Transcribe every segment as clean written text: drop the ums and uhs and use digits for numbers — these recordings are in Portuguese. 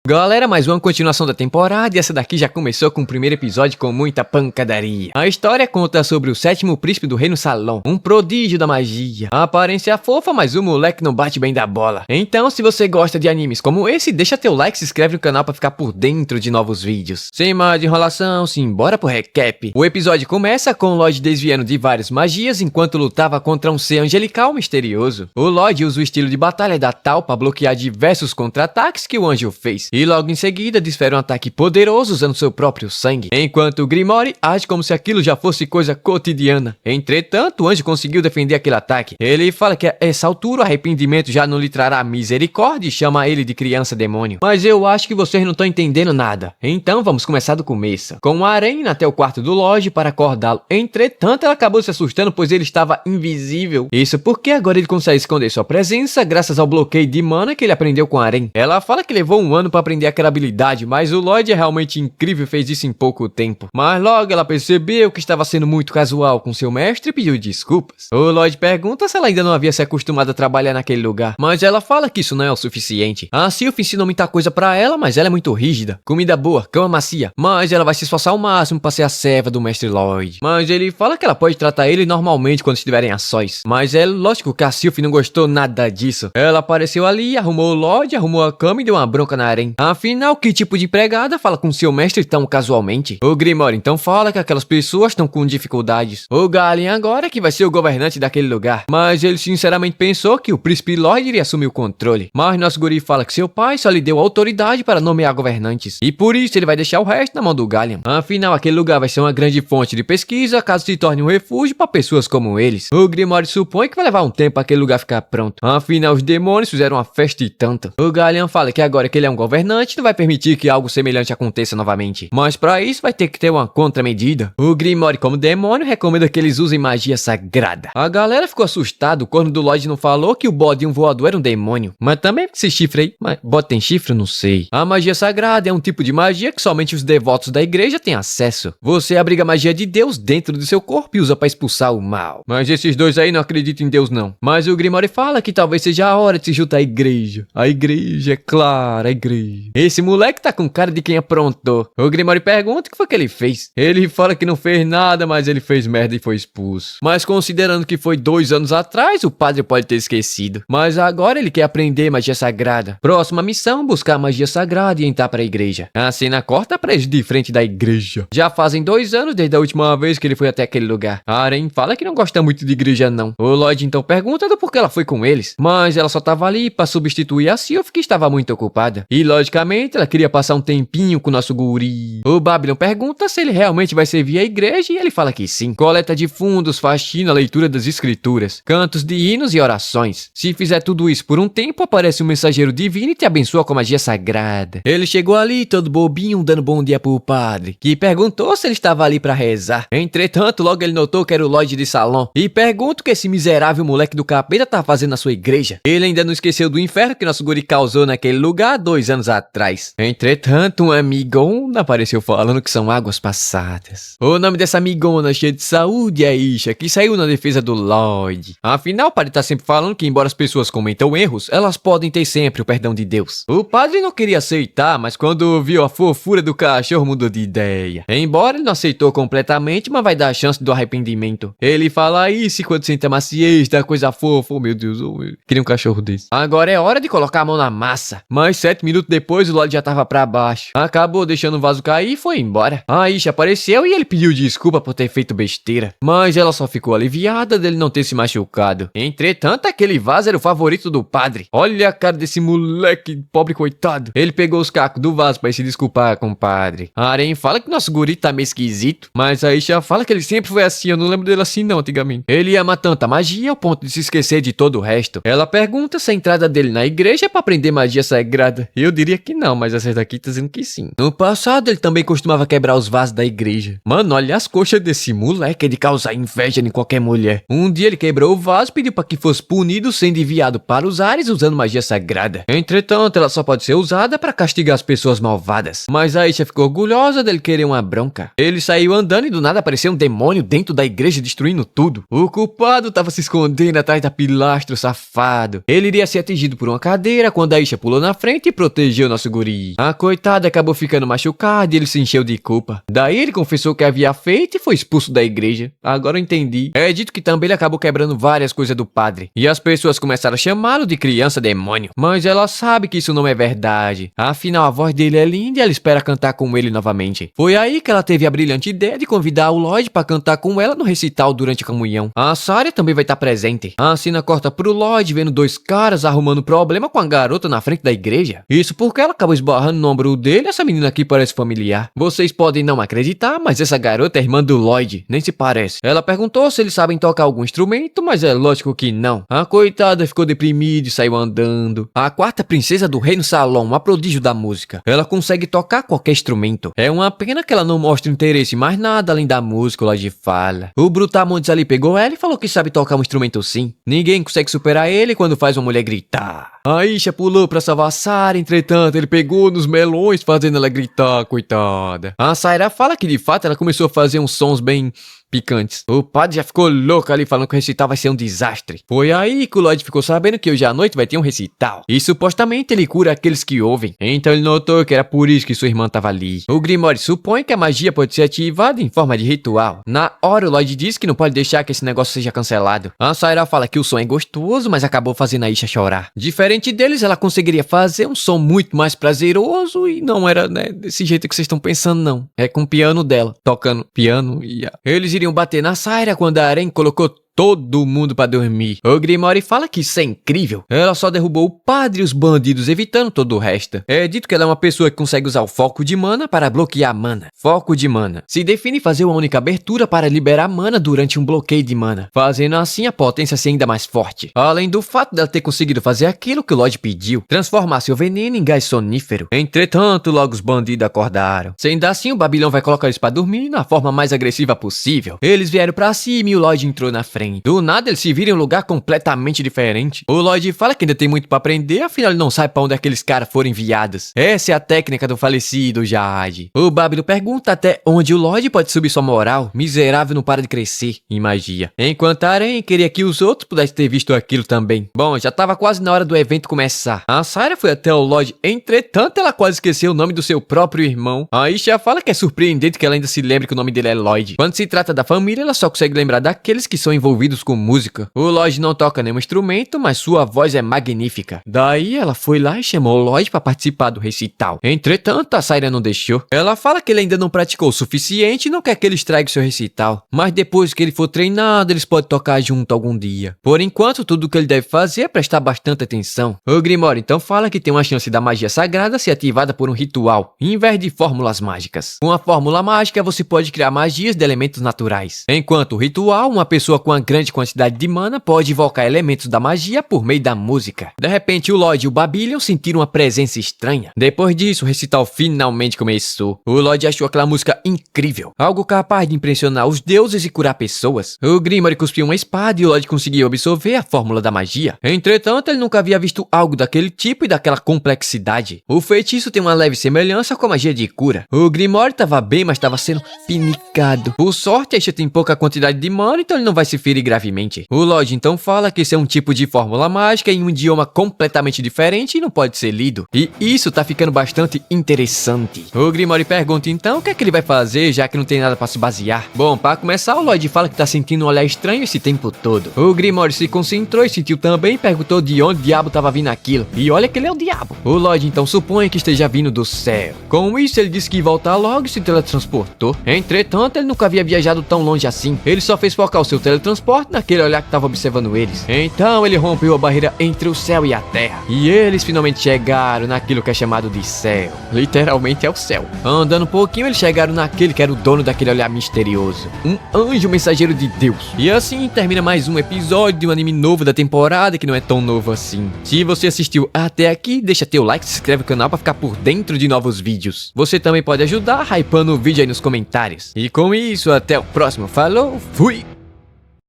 Galera, mais uma continuação da temporada e essa daqui já começou com o primeiro episódio com muita pancadaria. A história conta sobre o sétimo príncipe do reino Salom, um prodígio da magia. A aparência fofa, mas o moleque não bate bem da bola. Então, se você gosta de animes como esse, deixa teu like e se inscreve no canal pra ficar por dentro de novos vídeos. Sem mais enrolação, simbora pro recap. O episódio começa com o Lloyd desviando de várias magias enquanto lutava contra um ser angelical misterioso. O Lloyd usa o estilo de batalha da Tal pra bloquear diversos contra-ataques que o anjo fez. E logo em seguida desfere um ataque poderoso usando seu próprio sangue, enquanto o Grimoire age como se aquilo já fosse coisa cotidiana. Entretanto, o anjo conseguiu defender aquele ataque. Ele fala que a essa altura o arrependimento já não lhe trará misericórdia e chama ele de criança demônio. Mas eu acho que vocês não estão entendendo nada. Então vamos começar do começo. Com a Aren indo até o quarto do Lloyd para acordá-lo. Entretanto, ela acabou se assustando pois ele estava invisível. Isso porque agora ele consegue esconder sua presença graças ao bloqueio de mana que ele aprendeu com a Aren. Ela fala que levou um ano para aprender aquela habilidade, mas o Lloyd é realmente incrível e fez isso em pouco tempo. Mas logo ela percebeu que estava sendo muito casual com seu mestre e pediu desculpas. O Lloyd pergunta se ela ainda não havia se acostumado a trabalhar naquele lugar, mas ela fala que isso não é o suficiente. A Sylph ensinou muita coisa pra ela, mas ela é muito rígida. Comida boa, cama macia, mas ela vai se esforçar ao máximo para ser a serva do mestre Lloyd. Mas ele fala que ela pode tratar ele normalmente quando estiverem a sós. Mas é lógico que a Sylph não gostou nada disso. Ela apareceu ali, arrumou o Lloyd, arrumou a cama e deu uma bronca na Aren. Afinal, que tipo de empregada fala com seu mestre tão casualmente? O Grimoire então fala que aquelas pessoas estão com dificuldades. O Galien agora que vai ser o governante daquele lugar. Mas ele sinceramente pensou que o príncipe Lloyd iria assumir o controle. Mas nosso guri fala que seu pai só lhe deu autoridade para nomear governantes. E por isso ele vai deixar o resto na mão do Galien. Afinal, aquele lugar vai ser uma grande fonte de pesquisa caso se torne um refúgio para pessoas como eles. O Grimoire supõe que vai levar um tempo para aquele lugar ficar pronto. Afinal, os demônios fizeram uma festa e tanto. O Galien fala que agora que ele é um governante, não vai permitir que algo semelhante aconteça novamente. Mas para isso vai ter que ter uma contramedida. O Grimoire, como demônio, recomenda que eles usem magia sagrada. A galera ficou assustada, o corno do Lloyd não falou que o bode e um voador era um demônio. Mas também esse chifre aí, mas bode tem chifre? Não sei. A magia sagrada é um tipo de magia que somente os devotos da igreja têm acesso. Você abriga a magia de Deus dentro do seu corpo e usa para expulsar o mal. Mas esses dois aí não acreditam em Deus não. Mas o Grimoire fala que talvez seja a hora de se juntar à igreja. A igreja, é claro, a igreja. Esse moleque tá com cara de quem aprontou. O Grimoire pergunta o que foi que ele fez. Ele fala que não fez nada, mas ele fez merda e foi expulso. Mas considerando que foi 2 anos atrás, o padre pode ter esquecido. Mas agora ele quer aprender magia sagrada. Próxima missão, buscar magia sagrada e entrar para a igreja. A cena corta pra ele de frente da igreja. Já fazem 2 anos desde a última vez que ele foi até aquele lugar. A Aren fala que não gosta muito de igreja não. O Lloyd então pergunta do porquê ela foi com eles. Mas ela só tava ali para substituir a Sylph que estava muito ocupada. E logicamente ela queria passar um tempinho com o nosso guri. O Babylon pergunta se ele realmente vai servir a igreja e ele fala que sim. Coleta de fundos, faxina, leitura das escrituras, cantos de hinos e orações. Se fizer tudo isso por um tempo, aparece um mensageiro divino e te abençoa com magia sagrada. Ele chegou ali todo bobinho, dando bom dia pro padre, que perguntou se ele estava ali pra rezar. Entretanto, logo ele notou que era o Lloyd de Salom e pergunta o que esse miserável moleque do capeta tá fazendo na sua igreja. Ele ainda não esqueceu do inferno que nosso guri causou naquele lugar 2 anos atrás. Entretanto, um amigona apareceu falando que são águas passadas. O nome dessa amigona cheia de saúde é Isha, que saiu na defesa do Lloyd. Afinal, o padre tá sempre falando que embora as pessoas cometam erros, elas podem ter sempre o perdão de Deus. O padre não queria aceitar, mas quando viu a fofura do cachorro mudou de ideia. Embora ele não aceitou completamente, mas vai dar a chance do arrependimento. Ele fala isso quando sente a maciez da coisa fofa. Oh meu Deus, queria um cachorro desse. Agora é hora de colocar a mão na massa. Mas 7 minutos depois o Lloyd já tava pra baixo. Acabou deixando o vaso cair e foi embora. A Isha apareceu e ele pediu desculpa por ter feito besteira. Mas ela só ficou aliviada dele não ter se machucado. Entretanto, aquele vaso era o favorito do padre. Olha a cara desse moleque pobre coitado. Ele pegou os cacos do vaso pra se desculpar com o padre. A Aren fala que nosso guri tá meio esquisito. Mas a Isha fala que ele sempre foi assim. Eu não lembro dele assim não, antigamente. Ele ama tanta magia ao ponto de se esquecer de todo o resto. Ela pergunta se a entrada dele na igreja é pra aprender magia sagrada. Eu diria que não, mas essa daqui tá dizendo que sim. No passado, ele também costumava quebrar os vasos da igreja. Mano, olha as coxas desse moleque, é de causar inveja em qualquer mulher. Um dia ele quebrou o vaso e pediu para que fosse punido sendo enviado para os ares usando magia sagrada. Entretanto, ela só pode ser usada para castigar as pessoas malvadas. Mas a Isha ficou orgulhosa dele querer uma bronca. Ele saiu andando e do nada apareceu um demônio dentro da igreja destruindo tudo. O culpado tava se escondendo atrás da pilastra, safado. Ele iria ser atingido por uma cadeira quando a Isha pulou na frente e protegeu protegeu nosso guri. A coitada acabou ficando machucada e ele se encheu de culpa. Daí ele confessou o que havia feito e foi expulso da igreja. Agora eu entendi. É dito que também ele acabou quebrando várias coisas do padre. E as pessoas começaram a chamá-lo de criança demônio. Mas ela sabe que isso não é verdade. Afinal, a voz dele é linda e ela espera cantar com ele novamente. Foi aí que ela teve a brilhante ideia de convidar o Lloyd para cantar com ela no recital durante a comunhão. A Sarah também vai estar presente. A cena corta pro Lloyd vendo dois caras arrumando problema com a garota na frente da igreja. Isso porque ela acabou esbarrando no ombro dele. Essa menina aqui parece familiar. Vocês podem não acreditar, mas essa garota é irmã do Lloyd. Nem se parece. Ela perguntou se eles sabem tocar algum instrumento, mas é lógico que não. A coitada ficou deprimida e saiu andando. A quarta princesa do Reino Salom, a prodígio da música. Ela consegue tocar qualquer instrumento. É uma pena que ela não mostra interesse em mais nada além da música, o Lloyd fala. O Brutamontes ali pegou ela e falou que sabe tocar um instrumento sim. Ninguém consegue superar ele quando faz uma mulher gritar. A Isha pulou pra salvar a Sarah, entretanto ele pegou nos melões fazendo ela gritar, coitada. A Sarah fala que de fato ela começou a fazer uns sons bem picantes. O padre já ficou louco ali falando que o recital vai ser um desastre. Foi aí que o Lloyd ficou sabendo que hoje à noite vai ter um recital. E supostamente ele cura aqueles que ouvem. Então ele notou que era por isso que sua irmã estava ali. O Grimoire supõe que a magia pode ser ativada em forma de ritual. Na hora o Lloyd diz que não pode deixar que esse negócio seja cancelado. A Sarah fala que o som é gostoso, mas acabou fazendo a Isha chorar. Diferente deles, ela conseguiria fazer um som muito mais prazeroso e não era, né, desse jeito que vocês estão pensando não. É com o piano dela, tocando piano e... Eles iriam bater na Sarah quando a Aren colocou todo mundo pra dormir. O Grimoire fala que isso é incrível. Ela só derrubou o padre e os bandidos, evitando todo o resto. É dito que ela é uma pessoa que consegue usar o foco de mana para bloquear mana. Foco de mana se define fazer uma única abertura para liberar mana durante um bloqueio de mana, fazendo assim a potência ser ainda mais forte. Além do fato dela ter conseguido fazer aquilo que o Lloyd pediu, transformar seu veneno em gás sonífero. Entretanto, logo os bandidos acordaram. Sendo assim, o Babilão vai colocar eles pra dormir na forma mais agressiva possível. Eles vieram pra cima e o Lloyd entrou na frente. Do nada eles se viram em um lugar completamente diferente. O Lloyd fala que ainda tem muito pra aprender, afinal ele não sabe pra onde aqueles caras foram enviados. Essa é a técnica do falecido Jade. O Babilo pergunta até onde o Lloyd pode subir sua moral. Miserável não para de crescer em magia. Enquanto a Aren queria que os outros pudessem ter visto aquilo também. Bom, já tava quase na hora do evento começar. A Sarah foi até o Lloyd, entretanto ela quase esqueceu o nome do seu próprio irmão. A Isha fala que é surpreendente que ela ainda se lembre que o nome dele é Lloyd. Quando se trata da família, ela só consegue lembrar daqueles que são envolvidos com música. O Lloyd não toca nenhum instrumento, mas sua voz é magnífica. Daí ela foi lá e chamou o Lloyd para participar do recital. Entretanto, a Sarah não deixou. Ela fala que ele ainda não praticou o suficiente e não quer que ele estrague seu recital. Mas depois que ele for treinado, eles podem tocar junto algum dia. Por enquanto, tudo o que ele deve fazer é prestar bastante atenção. O Grimoire então fala que tem uma chance da magia sagrada ser ativada por um ritual, em vez de fórmulas mágicas. Com a fórmula mágica, você pode criar magias de elementos naturais. Enquanto o ritual, uma pessoa com uma grande quantidade de mana pode invocar elementos da magia por meio da música. De repente, o Lloyd e o Babillion sentiram uma presença estranha. Depois disso, o recital finalmente começou. O Lloyd achou aquela música incrível, algo capaz de impressionar os deuses e curar pessoas. O Grimoire cuspiu uma espada e o Lloyd conseguiu absorver a fórmula da magia. Entretanto, ele nunca havia visto algo daquele tipo e daquela complexidade. O feitiço tem uma leve semelhança com a magia de cura. O Grimoire estava bem, mas estava sendo pinicado. Por sorte, a Isha tem pouca quantidade de mana, então ele não vai se ferir gravemente. O Lloyd então fala que esse é um tipo de fórmula mágica em um idioma completamente diferente e não pode ser lido. E isso tá ficando bastante interessante. O Grimoire pergunta então o que é que ele vai fazer, já que não tem nada pra se basear. Bom, para começar, o Lloyd fala que tá sentindo um olhar estranho esse tempo todo. O Grimoire se concentrou e sentiu também e perguntou de onde o diabo tava vindo aquilo. E olha que ele é o diabo. O Lloyd então supõe que esteja vindo do céu. Com isso, ele disse que ia voltar logo e se teletransportou. Entretanto, ele nunca havia viajado tão longe assim. Ele só fez focar o seu teletransporte naquele olhar que estava observando eles. Então ele rompeu a barreira entre o céu e a terra. E eles finalmente chegaram naquilo que é chamado de céu. Literalmente é o céu. Andando um pouquinho, eles chegaram naquele que era o dono daquele olhar misterioso. Um anjo mensageiro de Deus. E assim termina mais um episódio de um anime novo da temporada, que não é tão novo assim. Se você assistiu até aqui, deixa teu like, se inscreve no canal para ficar por dentro de novos vídeos. Você também pode ajudar hypando o vídeo aí nos comentários. E com isso, até o próximo. Falou, fui!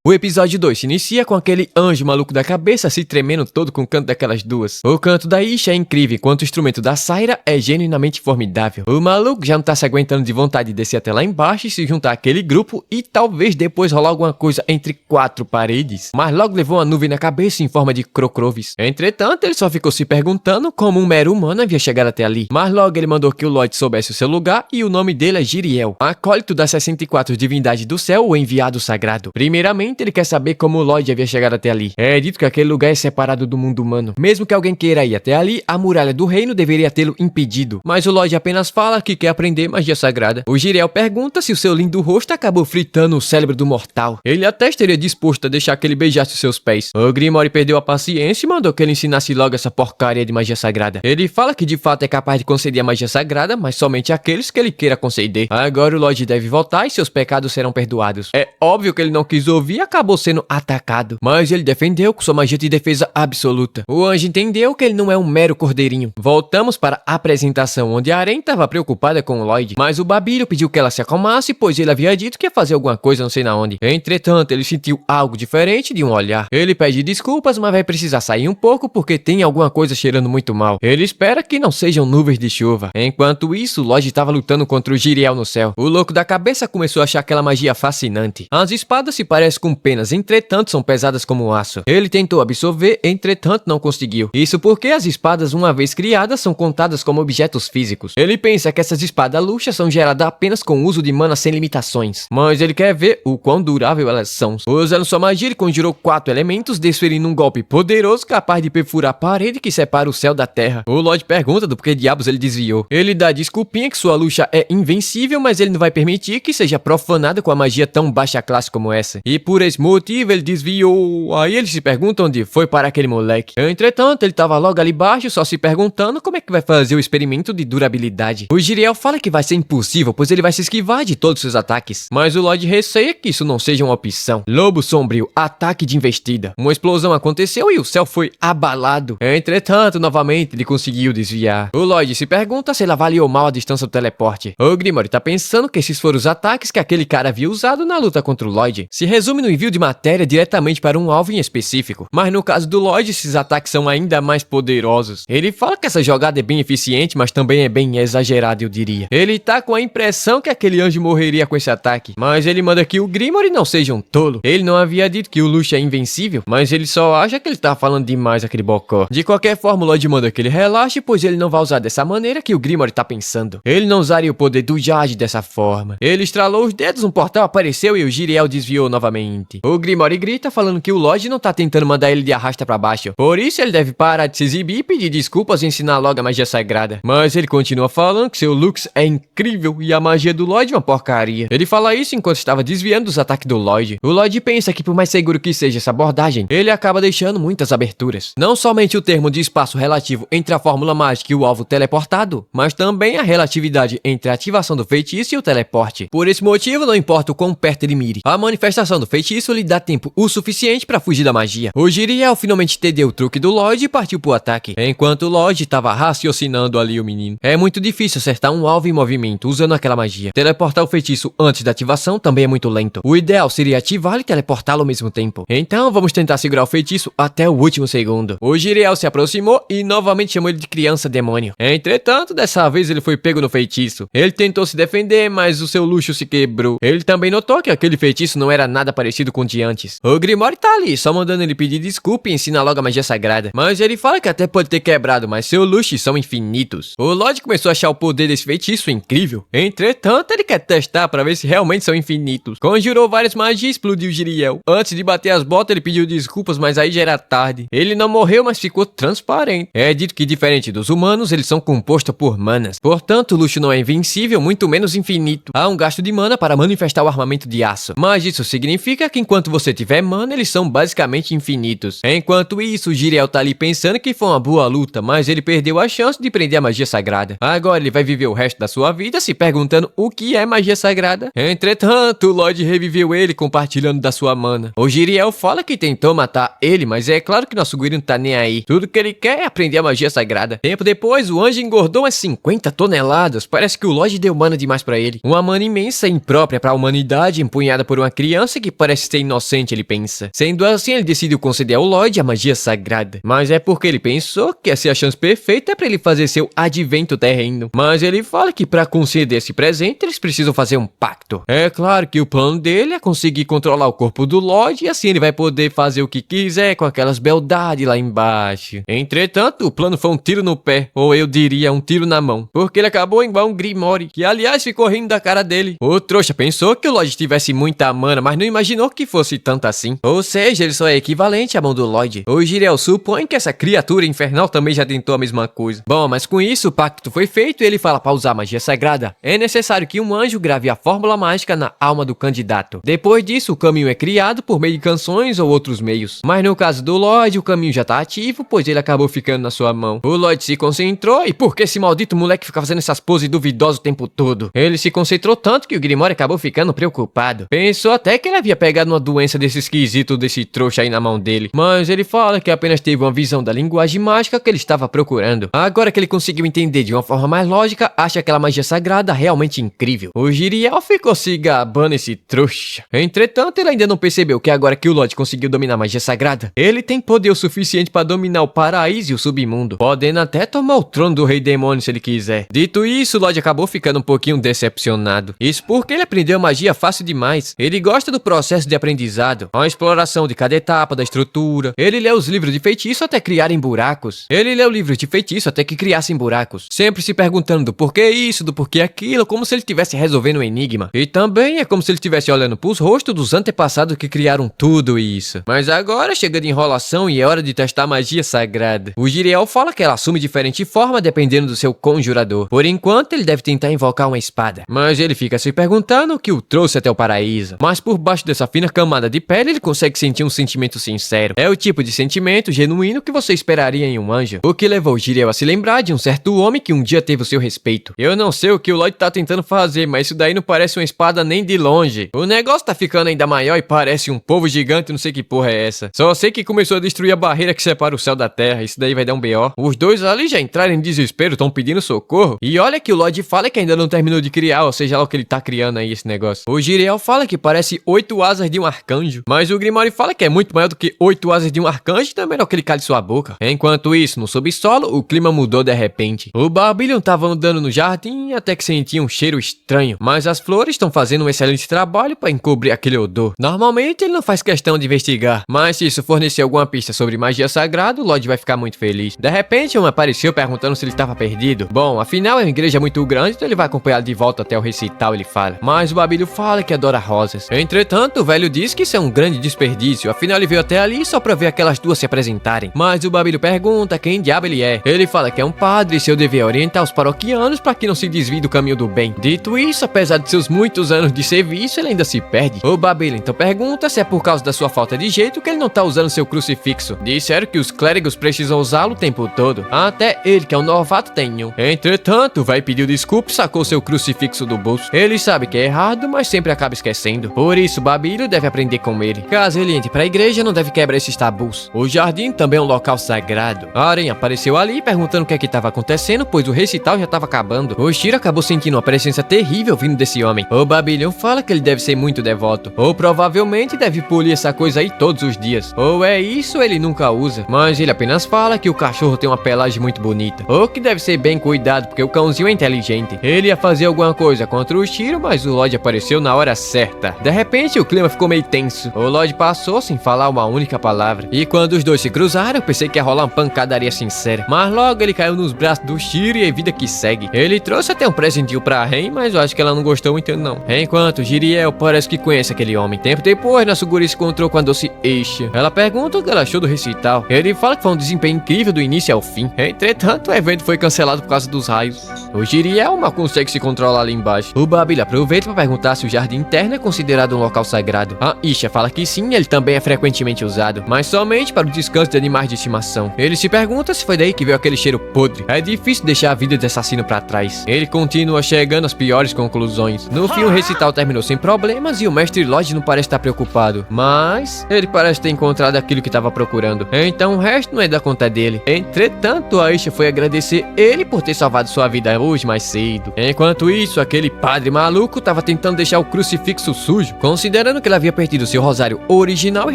O episódio 2 se inicia com aquele anjo maluco da cabeça se tremendo todo com o canto daquelas duas. O canto da Isha é incrível, enquanto o instrumento da Saira é genuinamente formidável. O maluco já não tá se aguentando de vontade de descer até lá embaixo e se juntar àquele grupo e talvez depois rolar alguma coisa entre quatro paredes. Mas logo levou uma nuvem na cabeça em forma de crocroves. Entretanto, ele só ficou se perguntando como um mero humano havia chegado até ali. Mas logo ele mandou que o Lloyd soubesse o seu lugar e o nome dele é Jiriel, acólito das 64 divindades do céu, o enviado sagrado. Primeiramente, ele quer saber como o Lloyd havia chegado até ali. É dito que aquele lugar é separado do mundo humano. Mesmo que alguém queira ir até ali, a muralha do reino deveria tê-lo impedido. Mas o Lloyd apenas fala que quer aprender magia sagrada. O Jiriel pergunta se o seu lindo rosto acabou fritando o cérebro do mortal. Ele até estaria disposto a deixar que ele beijasse os seus pés. O Grimoire perdeu a paciência e mandou que ele ensinasse logo essa porcaria de magia sagrada. Ele fala que de fato é capaz de conceder a magia sagrada, mas somente aqueles que ele queira conceder. Agora o Lloyd deve voltar e seus pecados serão perdoados. É óbvio que ele não quis ouvir e acabou sendo atacado, mas ele defendeu com sua magia de defesa absoluta. O anjo entendeu que ele não é um mero cordeirinho. Voltamos para a apresentação, onde a Aren estava preocupada com o Lloyd, mas o Babilho pediu que ela se acalmasse, pois ele havia dito que ia fazer alguma coisa não sei na onde. Entretanto, ele sentiu algo diferente de um olhar. Ele pede desculpas, mas vai precisar sair um pouco porque tem alguma coisa cheirando muito mal. Ele espera que não sejam nuvens de chuva. Enquanto isso, o Lloyd estava lutando contra o Jiriel no céu. O louco da cabeça começou a achar aquela magia fascinante. As espadas se parecem com penas, entretanto são pesadas como aço. Ele tentou absorver, entretanto não conseguiu. Isso porque as espadas, uma vez criadas, são contadas como objetos físicos. Ele pensa que essas espadas luxas são geradas apenas com o uso de mana sem limitações. Mas ele quer ver o quão durável elas são. Usando sua magia, ele conjurou 4 elementos, desferindo um golpe poderoso capaz de perfurar a parede que separa o céu da terra. O Lloyd pergunta do porquê diabos ele desviou. Ele dá desculpinha que sua luxa é invencível, mas ele não vai permitir que seja profanada com a magia tão baixa classe como essa. E por esse motivo ele desviou. Aí ele se pergunta onde foi para aquele moleque. Entretanto, ele tava logo ali embaixo só se perguntando como é que vai fazer o experimento de durabilidade. O Jiriel fala que vai ser impossível, pois ele vai se esquivar de todos seus ataques. Mas o Lloyd receia que isso não seja uma opção. Lobo sombrio, ataque de investida. Uma explosão aconteceu e o céu foi abalado. Entretanto, novamente ele conseguiu desviar. O Lloyd se pergunta se ele avaliou mal a distância do teleporte. O Grimoire tá pensando que esses foram os ataques que aquele cara havia usado na luta contra o Lloyd. Se resume no envio de matéria diretamente para um alvo em específico. Mas no caso do Lloyd, esses ataques são ainda mais poderosos. Ele fala que essa jogada é bem eficiente, mas também é bem exagerada, eu diria. Ele tá com a impressão que aquele anjo morreria com esse ataque. Mas ele manda que o Grimoire não seja um tolo. Ele não havia dito que o Luxo é invencível, mas ele só acha que ele tá falando demais aquele bocó. De qualquer forma, o Lloyd manda que ele relaxe, pois ele não vai usar dessa maneira que o Grimoire tá pensando. Ele não usaria o poder do Jade dessa forma. Ele estralou os dedos, um portal apareceu e o Jiriel desviou novamente. O Grimoire grita falando que o Lloyd não tá tentando mandar ele de arrasta pra baixo. Por isso ele deve parar de se exibir e pedir desculpas e ensinar logo a magia sagrada. Mas ele continua falando que seu Lux é incrível e a magia do Lloyd é uma porcaria. Ele fala isso enquanto estava desviando dos ataques do Lloyd. O Lloyd pensa que por mais seguro que seja essa abordagem, ele acaba deixando muitas aberturas. Não somente o termo de espaço relativo entre a fórmula mágica e o alvo teleportado, mas também a relatividade entre a ativação do feitiço e o teleporte. Por esse motivo, não importa o quão perto ele mire, a manifestação do feitiço lhe dá tempo o suficiente para fugir da magia. O Jiriel finalmente entendeu o truque do Lloyd e partiu pro ataque, enquanto o Lloyd estava raciocinando ali o menino. É muito difícil acertar um alvo em movimento usando aquela magia. Teleportar o feitiço antes da ativação também é muito lento. O ideal seria ativá-lo e teleportá-lo ao mesmo tempo. Então vamos tentar segurar o feitiço até o último segundo. O Jiriel se aproximou e novamente chamou ele de criança demônio. Entretanto, dessa vez ele foi pego no feitiço. Ele tentou se defender, mas o seu luxo se quebrou. Ele também notou que aquele feitiço não era nada parecido com o de antes. O Grimoire tá ali, só mandando ele pedir desculpa e ensinar logo a magia sagrada. Mas ele fala que até pode ter quebrado, mas seus luxos são infinitos. O Lloyd começou a achar o poder desse feitiço incrível. Entretanto, ele quer testar para ver se realmente são infinitos. Conjurou várias magias e explodiu o Jiriel. Antes de bater as botas, ele pediu desculpas, mas aí já era tarde. Ele não morreu, mas ficou transparente. É dito que, diferente dos humanos, eles são compostos por manas. Portanto, o luxo não é invencível, muito menos infinito. Há um gasto de mana para manifestar o armamento de aço. Mas isso significa que enquanto você tiver mana, eles são basicamente infinitos. Enquanto isso, o Jiriel tá ali pensando que foi uma boa luta, mas ele perdeu a chance de prender a magia sagrada. Agora ele vai viver o resto da sua vida se perguntando o que é magia sagrada. Entretanto, o Lloyd reviveu ele compartilhando da sua mana. O Jiriel fala que tentou matar ele, mas é claro que nosso guri não tá nem aí. Tudo que ele quer é aprender a magia sagrada. Tempo depois, o anjo engordou umas 50 toneladas. Parece que o Lloyd deu mana demais pra ele. Uma mana imensa e imprópria pra humanidade, empunhada por uma criança que parece parece ser inocente, ele pensa. Sendo assim, ele decidiu conceder ao Lloyd a magia sagrada. Mas é porque ele pensou que essa é a chance perfeita para ele fazer seu advento terreno. Mas ele fala que para conceder esse presente, eles precisam fazer um pacto. É claro que o plano dele é conseguir controlar o corpo do Lloyd e assim ele vai poder fazer o que quiser com aquelas beldades lá embaixo. Entretanto, o plano foi um tiro no pé, ou eu diria um tiro na mão, porque ele acabou igual um Grimóri, que aliás ficou rindo da cara dele. O trouxa pensou que o Lloyd tivesse muita mana, mas não imaginou que fosse tanto assim. Ou seja, ele só é equivalente à mão do Lloyd. O Jiriel supõe que essa criatura infernal também já tentou a mesma coisa. Bom, mas com isso o pacto foi feito e ele fala para usar magia sagrada. É necessário que um anjo grave a fórmula mágica na alma do candidato. Depois disso, o caminho é criado por meio de canções ou outros meios. Mas no caso do Lloyd, o caminho já tá ativo, pois ele acabou ficando na sua mão. O Lloyd se concentrou e por que esse maldito moleque fica fazendo essas poses duvidosas o tempo todo? Ele se concentrou tanto que o Grimóri acabou ficando preocupado. Pensou até que ele havia pegado uma doença desse esquisito desse trouxa aí na mão dele. Mas ele fala que apenas teve uma visão da linguagem mágica que ele estava procurando. Agora que ele conseguiu entender de uma forma mais lógica, acha aquela magia sagrada realmente incrível. O Jiriel ficou se gabando esse trouxa. Entretanto, ele ainda não percebeu que agora que o Lloyd conseguiu dominar a magia sagrada, ele tem poder o suficiente para dominar o paraíso e o submundo, podendo até tomar o trono do Rei Demônio se ele quiser. Dito isso, o Lloyd acabou ficando um pouquinho decepcionado. Isso porque ele aprendeu magia fácil demais. Ele gosta do processo de aprendizado, a exploração de cada etapa da estrutura. Ele lê os livros de feitiço até criarem buracos. Ele lê o livro de feitiço até que criassem buracos, sempre se perguntando do porquê isso, do porquê aquilo, como se ele estivesse resolvendo um enigma. E também é como se ele estivesse olhando pros rostos dos antepassados que criaram tudo isso. Mas agora chega de enrolação e é hora de testar a magia sagrada. O Jiriel fala que ela assume diferente forma dependendo do seu conjurador. Por enquanto, ele deve tentar invocar uma espada. Mas ele fica se perguntando o que o trouxe até o paraíso. Mas por baixo dessa fina camada de pele, ele consegue sentir um sentimento sincero. É o tipo de sentimento genuíno que você esperaria em um anjo. O que levou o Jiriel a se lembrar de um certo homem que um dia teve o seu respeito. Eu não sei o que o Lloyd tá tentando fazer, mas isso daí não parece uma espada nem de longe. O negócio tá ficando ainda maior e parece um povo gigante, não sei que porra é essa. Só sei que começou a destruir a barreira que separa o céu da terra, isso daí vai dar um BO. Os dois ali já entraram em desespero, tão pedindo socorro. E olha que o Lloyd fala que ainda não terminou de criar, ou seja lá o que ele tá criando aí esse negócio. O Jiriel fala que parece 8 asas de um arcanjo, mas o Grimóri fala que é muito maior do que 8 asas de um arcanjo e também é melhor que ele cale sua boca. Enquanto isso, no subsolo, o clima mudou de repente. O Babylon tava andando no jardim até que sentia um cheiro estranho, mas as flores estão fazendo um excelente trabalho para encobrir aquele odor. Normalmente ele não faz questão de investigar, mas se isso fornecer alguma pista sobre magia sagrada, o Lloyd vai ficar muito feliz. De repente, um apareceu perguntando se ele estava perdido. Bom, afinal é uma igreja muito grande, então ele vai acompanhá-lo de volta até o recital, ele fala. Mas o Babylon fala que adora rosas. Entretanto, o velho diz que isso é um grande desperdício, afinal ele veio até ali só pra ver aquelas duas se apresentarem. Mas o Babylon pergunta quem diabo ele é. Ele fala que é um padre e seu dever é orientar os paroquianos para que não se desvie do caminho do bem. Dito isso, apesar de seus muitos anos de serviço, ele ainda se perde. O Babylon então pergunta se é por causa da sua falta de jeito que ele não tá usando seu crucifixo. Disseram que os clérigos precisam usá-lo o tempo todo. Até ele, que é um novato, tem um. Entretanto, vai pedir desculpa e sacou seu crucifixo do bolso. Ele sabe que é errado, mas sempre acaba esquecendo. Por isso, Babylon deve aprender com ele. Caso ele entre para a igreja, não deve quebrar esses tabus. O jardim também é um local sagrado. A aranha apareceu ali perguntando o que é que estava acontecendo, pois o recital já estava acabando. O Shiro acabou sentindo uma presença terrível vindo desse homem. O Babylon fala que ele deve ser muito devoto, ou provavelmente deve polir essa coisa aí todos os dias. Ou é isso, ele nunca usa. Mas ele apenas fala que o cachorro tem uma pelagem muito bonita, ou que deve ser bem cuidado porque o cãozinho é inteligente. Ele ia fazer alguma coisa contra o Shiro, mas o Lloyd apareceu na hora certa. De repente, o clima ficou meio tenso. O Lloyd passou sem falar uma única palavra. E quando os dois se cruzaram, eu pensei que ia rolar uma pancadaria sincera. Mas logo ele caiu nos braços do Shiro e a vida que segue. Ele trouxe até um presentinho pra Ren, mas eu acho que ela não gostou muito não. Enquanto Jiriel parece que conhece aquele homem. Tempo depois, nosso guri se encontrou com a doce Aisha. Ela pergunta o que ela achou do recital. Ele fala que foi um desempenho incrível do início ao fim. Entretanto, o evento foi cancelado por causa dos raios. O Jiriel mal consegue se controlar ali embaixo. O Babylon aproveita para perguntar se o jardim interno é considerado um local sagrado. A Aisha fala que sim, ele também é frequentemente usado, mas somente para o descanso de animais de estimação. Ele se pergunta se foi daí que veio aquele cheiro podre. É difícil deixar a vida de assassino para trás. Ele continua chegando às piores conclusões. No fim, o recital terminou sem problemas e o mestre Lloyd não parece estar preocupado, mas ele parece ter encontrado aquilo que estava procurando. Então o resto não é da conta dele. Entretanto, a Aisha foi agradecer ele por ter salvado sua vida hoje mais cedo. Enquanto isso, aquele padre maluco estava tentando deixar o crucifixo sujo. Considerando contando que ele havia perdido seu rosário original e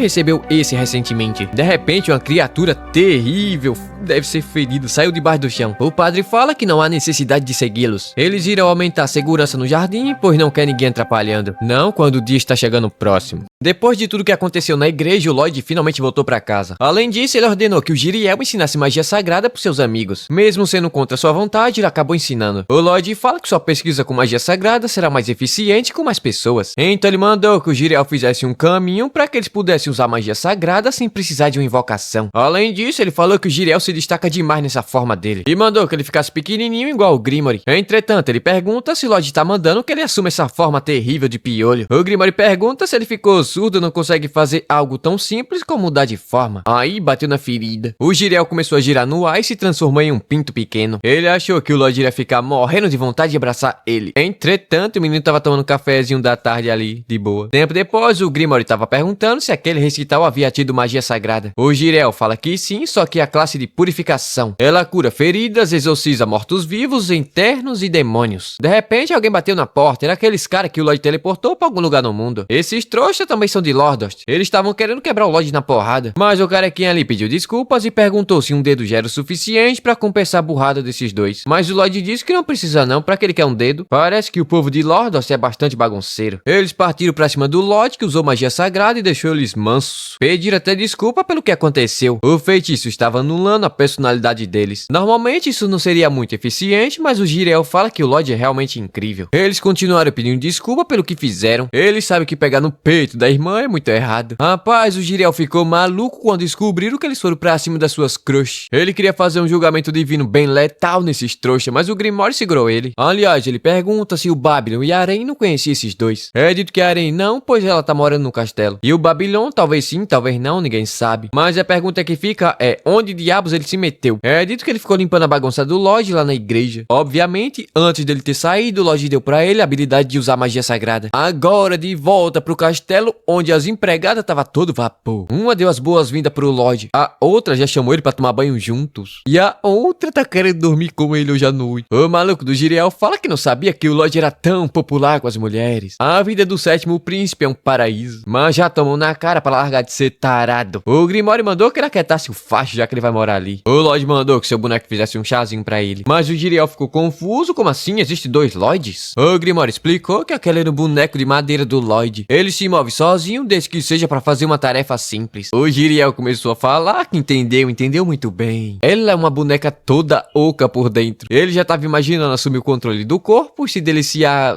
recebeu esse recentemente. De repente, uma criatura terrível, deve ser ferido, saiu debaixo do chão. O padre fala que não há necessidade de segui-los. Eles irão aumentar a segurança no jardim, pois não quer ninguém atrapalhando. Não quando o dia está chegando próximo. Depois de tudo que aconteceu na igreja, o Lloyd finalmente voltou para casa. Além disso, ele ordenou que o Jiriel ensinasse magia sagrada para seus amigos. Mesmo sendo contra sua vontade, ele acabou ensinando. O Lloyd fala que sua pesquisa com magia sagrada será mais eficiente com mais pessoas. Então ele mandou que o Jiriel fizesse um caminho para que eles pudessem usar magia sagrada sem precisar de uma invocação. Além disso, ele falou que o Jiriel se destaca demais nessa forma dele. E mandou que ele ficasse pequenininho igual o Grimory. Entretanto, ele pergunta se o Lloyd tá mandando que ele assuma essa forma terrível de piolho. O Grimory pergunta se ele ficou surdo e não consegue fazer algo tão simples como mudar de forma. Aí bateu na ferida. O Jiriel começou a girar no ar e se transformou em um pinto pequeno. Ele achou que o Lloyd iria ficar morrendo de vontade de abraçar ele. Entretanto, o menino tava tomando um cafezinho da tarde ali, de boa. Tempo depois, o Grimory tava perguntando se aquele recital havia tido magia sagrada. O Jiriel fala que sim, só que a classe de purificação. Ela cura feridas, exorciza mortos-vivos, internos e demônios. De repente, alguém bateu na porta. Era aqueles caras que o Lloyd teleportou pra algum lugar no mundo. Esses trouxas também são de Lordost. Eles estavam querendo quebrar o Lloyd na porrada. Mas o carequinha ali pediu desculpas e perguntou se um dedo já era o suficiente pra compensar a burrada desses dois. Mas o Lloyd disse que não precisa não, pra que ele quer um dedo. Parece que o povo de Lordost é bastante bagunceiro. Eles partiram pra cima do Lloyd, que usou magia sagrada e deixou eles mansos. Pediram até desculpa pelo que aconteceu. O feitiço estava anulando a personalidade deles. Normalmente isso não seria muito eficiente, mas o Jiriel fala que o Lloyd é realmente incrível. Eles continuaram pedindo desculpa pelo que fizeram. Eles sabem que pegar no peito da irmã é muito errado. Rapaz, o Jiriel ficou maluco quando descobriram que eles foram pra cima das suas crush. Ele queria fazer um julgamento divino bem letal nesses trouxas, mas o Grimory segurou ele. Aliás, ele pergunta se o Babylon e a Arém não conheciam esses dois. É dito que a Arém não, pois ela tá morando no castelo. E o Babylon, talvez sim, talvez não, ninguém sabe. Mas a pergunta que fica é, onde diabos ele se meteu? É dito que ele ficou limpando a bagunça do Lloyd lá na igreja. Obviamente, antes dele ter saído, o Lloyd deu pra ele a habilidade de usar magia sagrada. Agora, de volta pro castelo, onde as empregadas tava todo vapor. Uma deu as boas-vindas pro Lloyd. A outra já chamou ele pra tomar banho juntos. E a outra tá querendo dormir com ele hoje à noite. O maluco do Jiriel fala que não sabia que o Lloyd era tão popular com as mulheres. A vida do sétimo príncipe é um paraíso. Mas já tomou na cara pra largar de ser tarado. O Grimory mandou que ele aquietasse o facho, já que ele vai morar ali. O Lloyd mandou que seu boneco fizesse um chazinho pra ele. Mas o Jiriel ficou confuso. Como assim? Existe dois Lloyds? O Grimory explicou que aquele era o boneco de madeira do Lloyd. Ele se move sozinho, desde que seja pra fazer uma tarefa simples. O Jiriel começou a falar que entendeu muito bem. Ela é uma boneca toda oca por dentro. Ele já tava imaginando assumir o controle do corpo e se deliciar,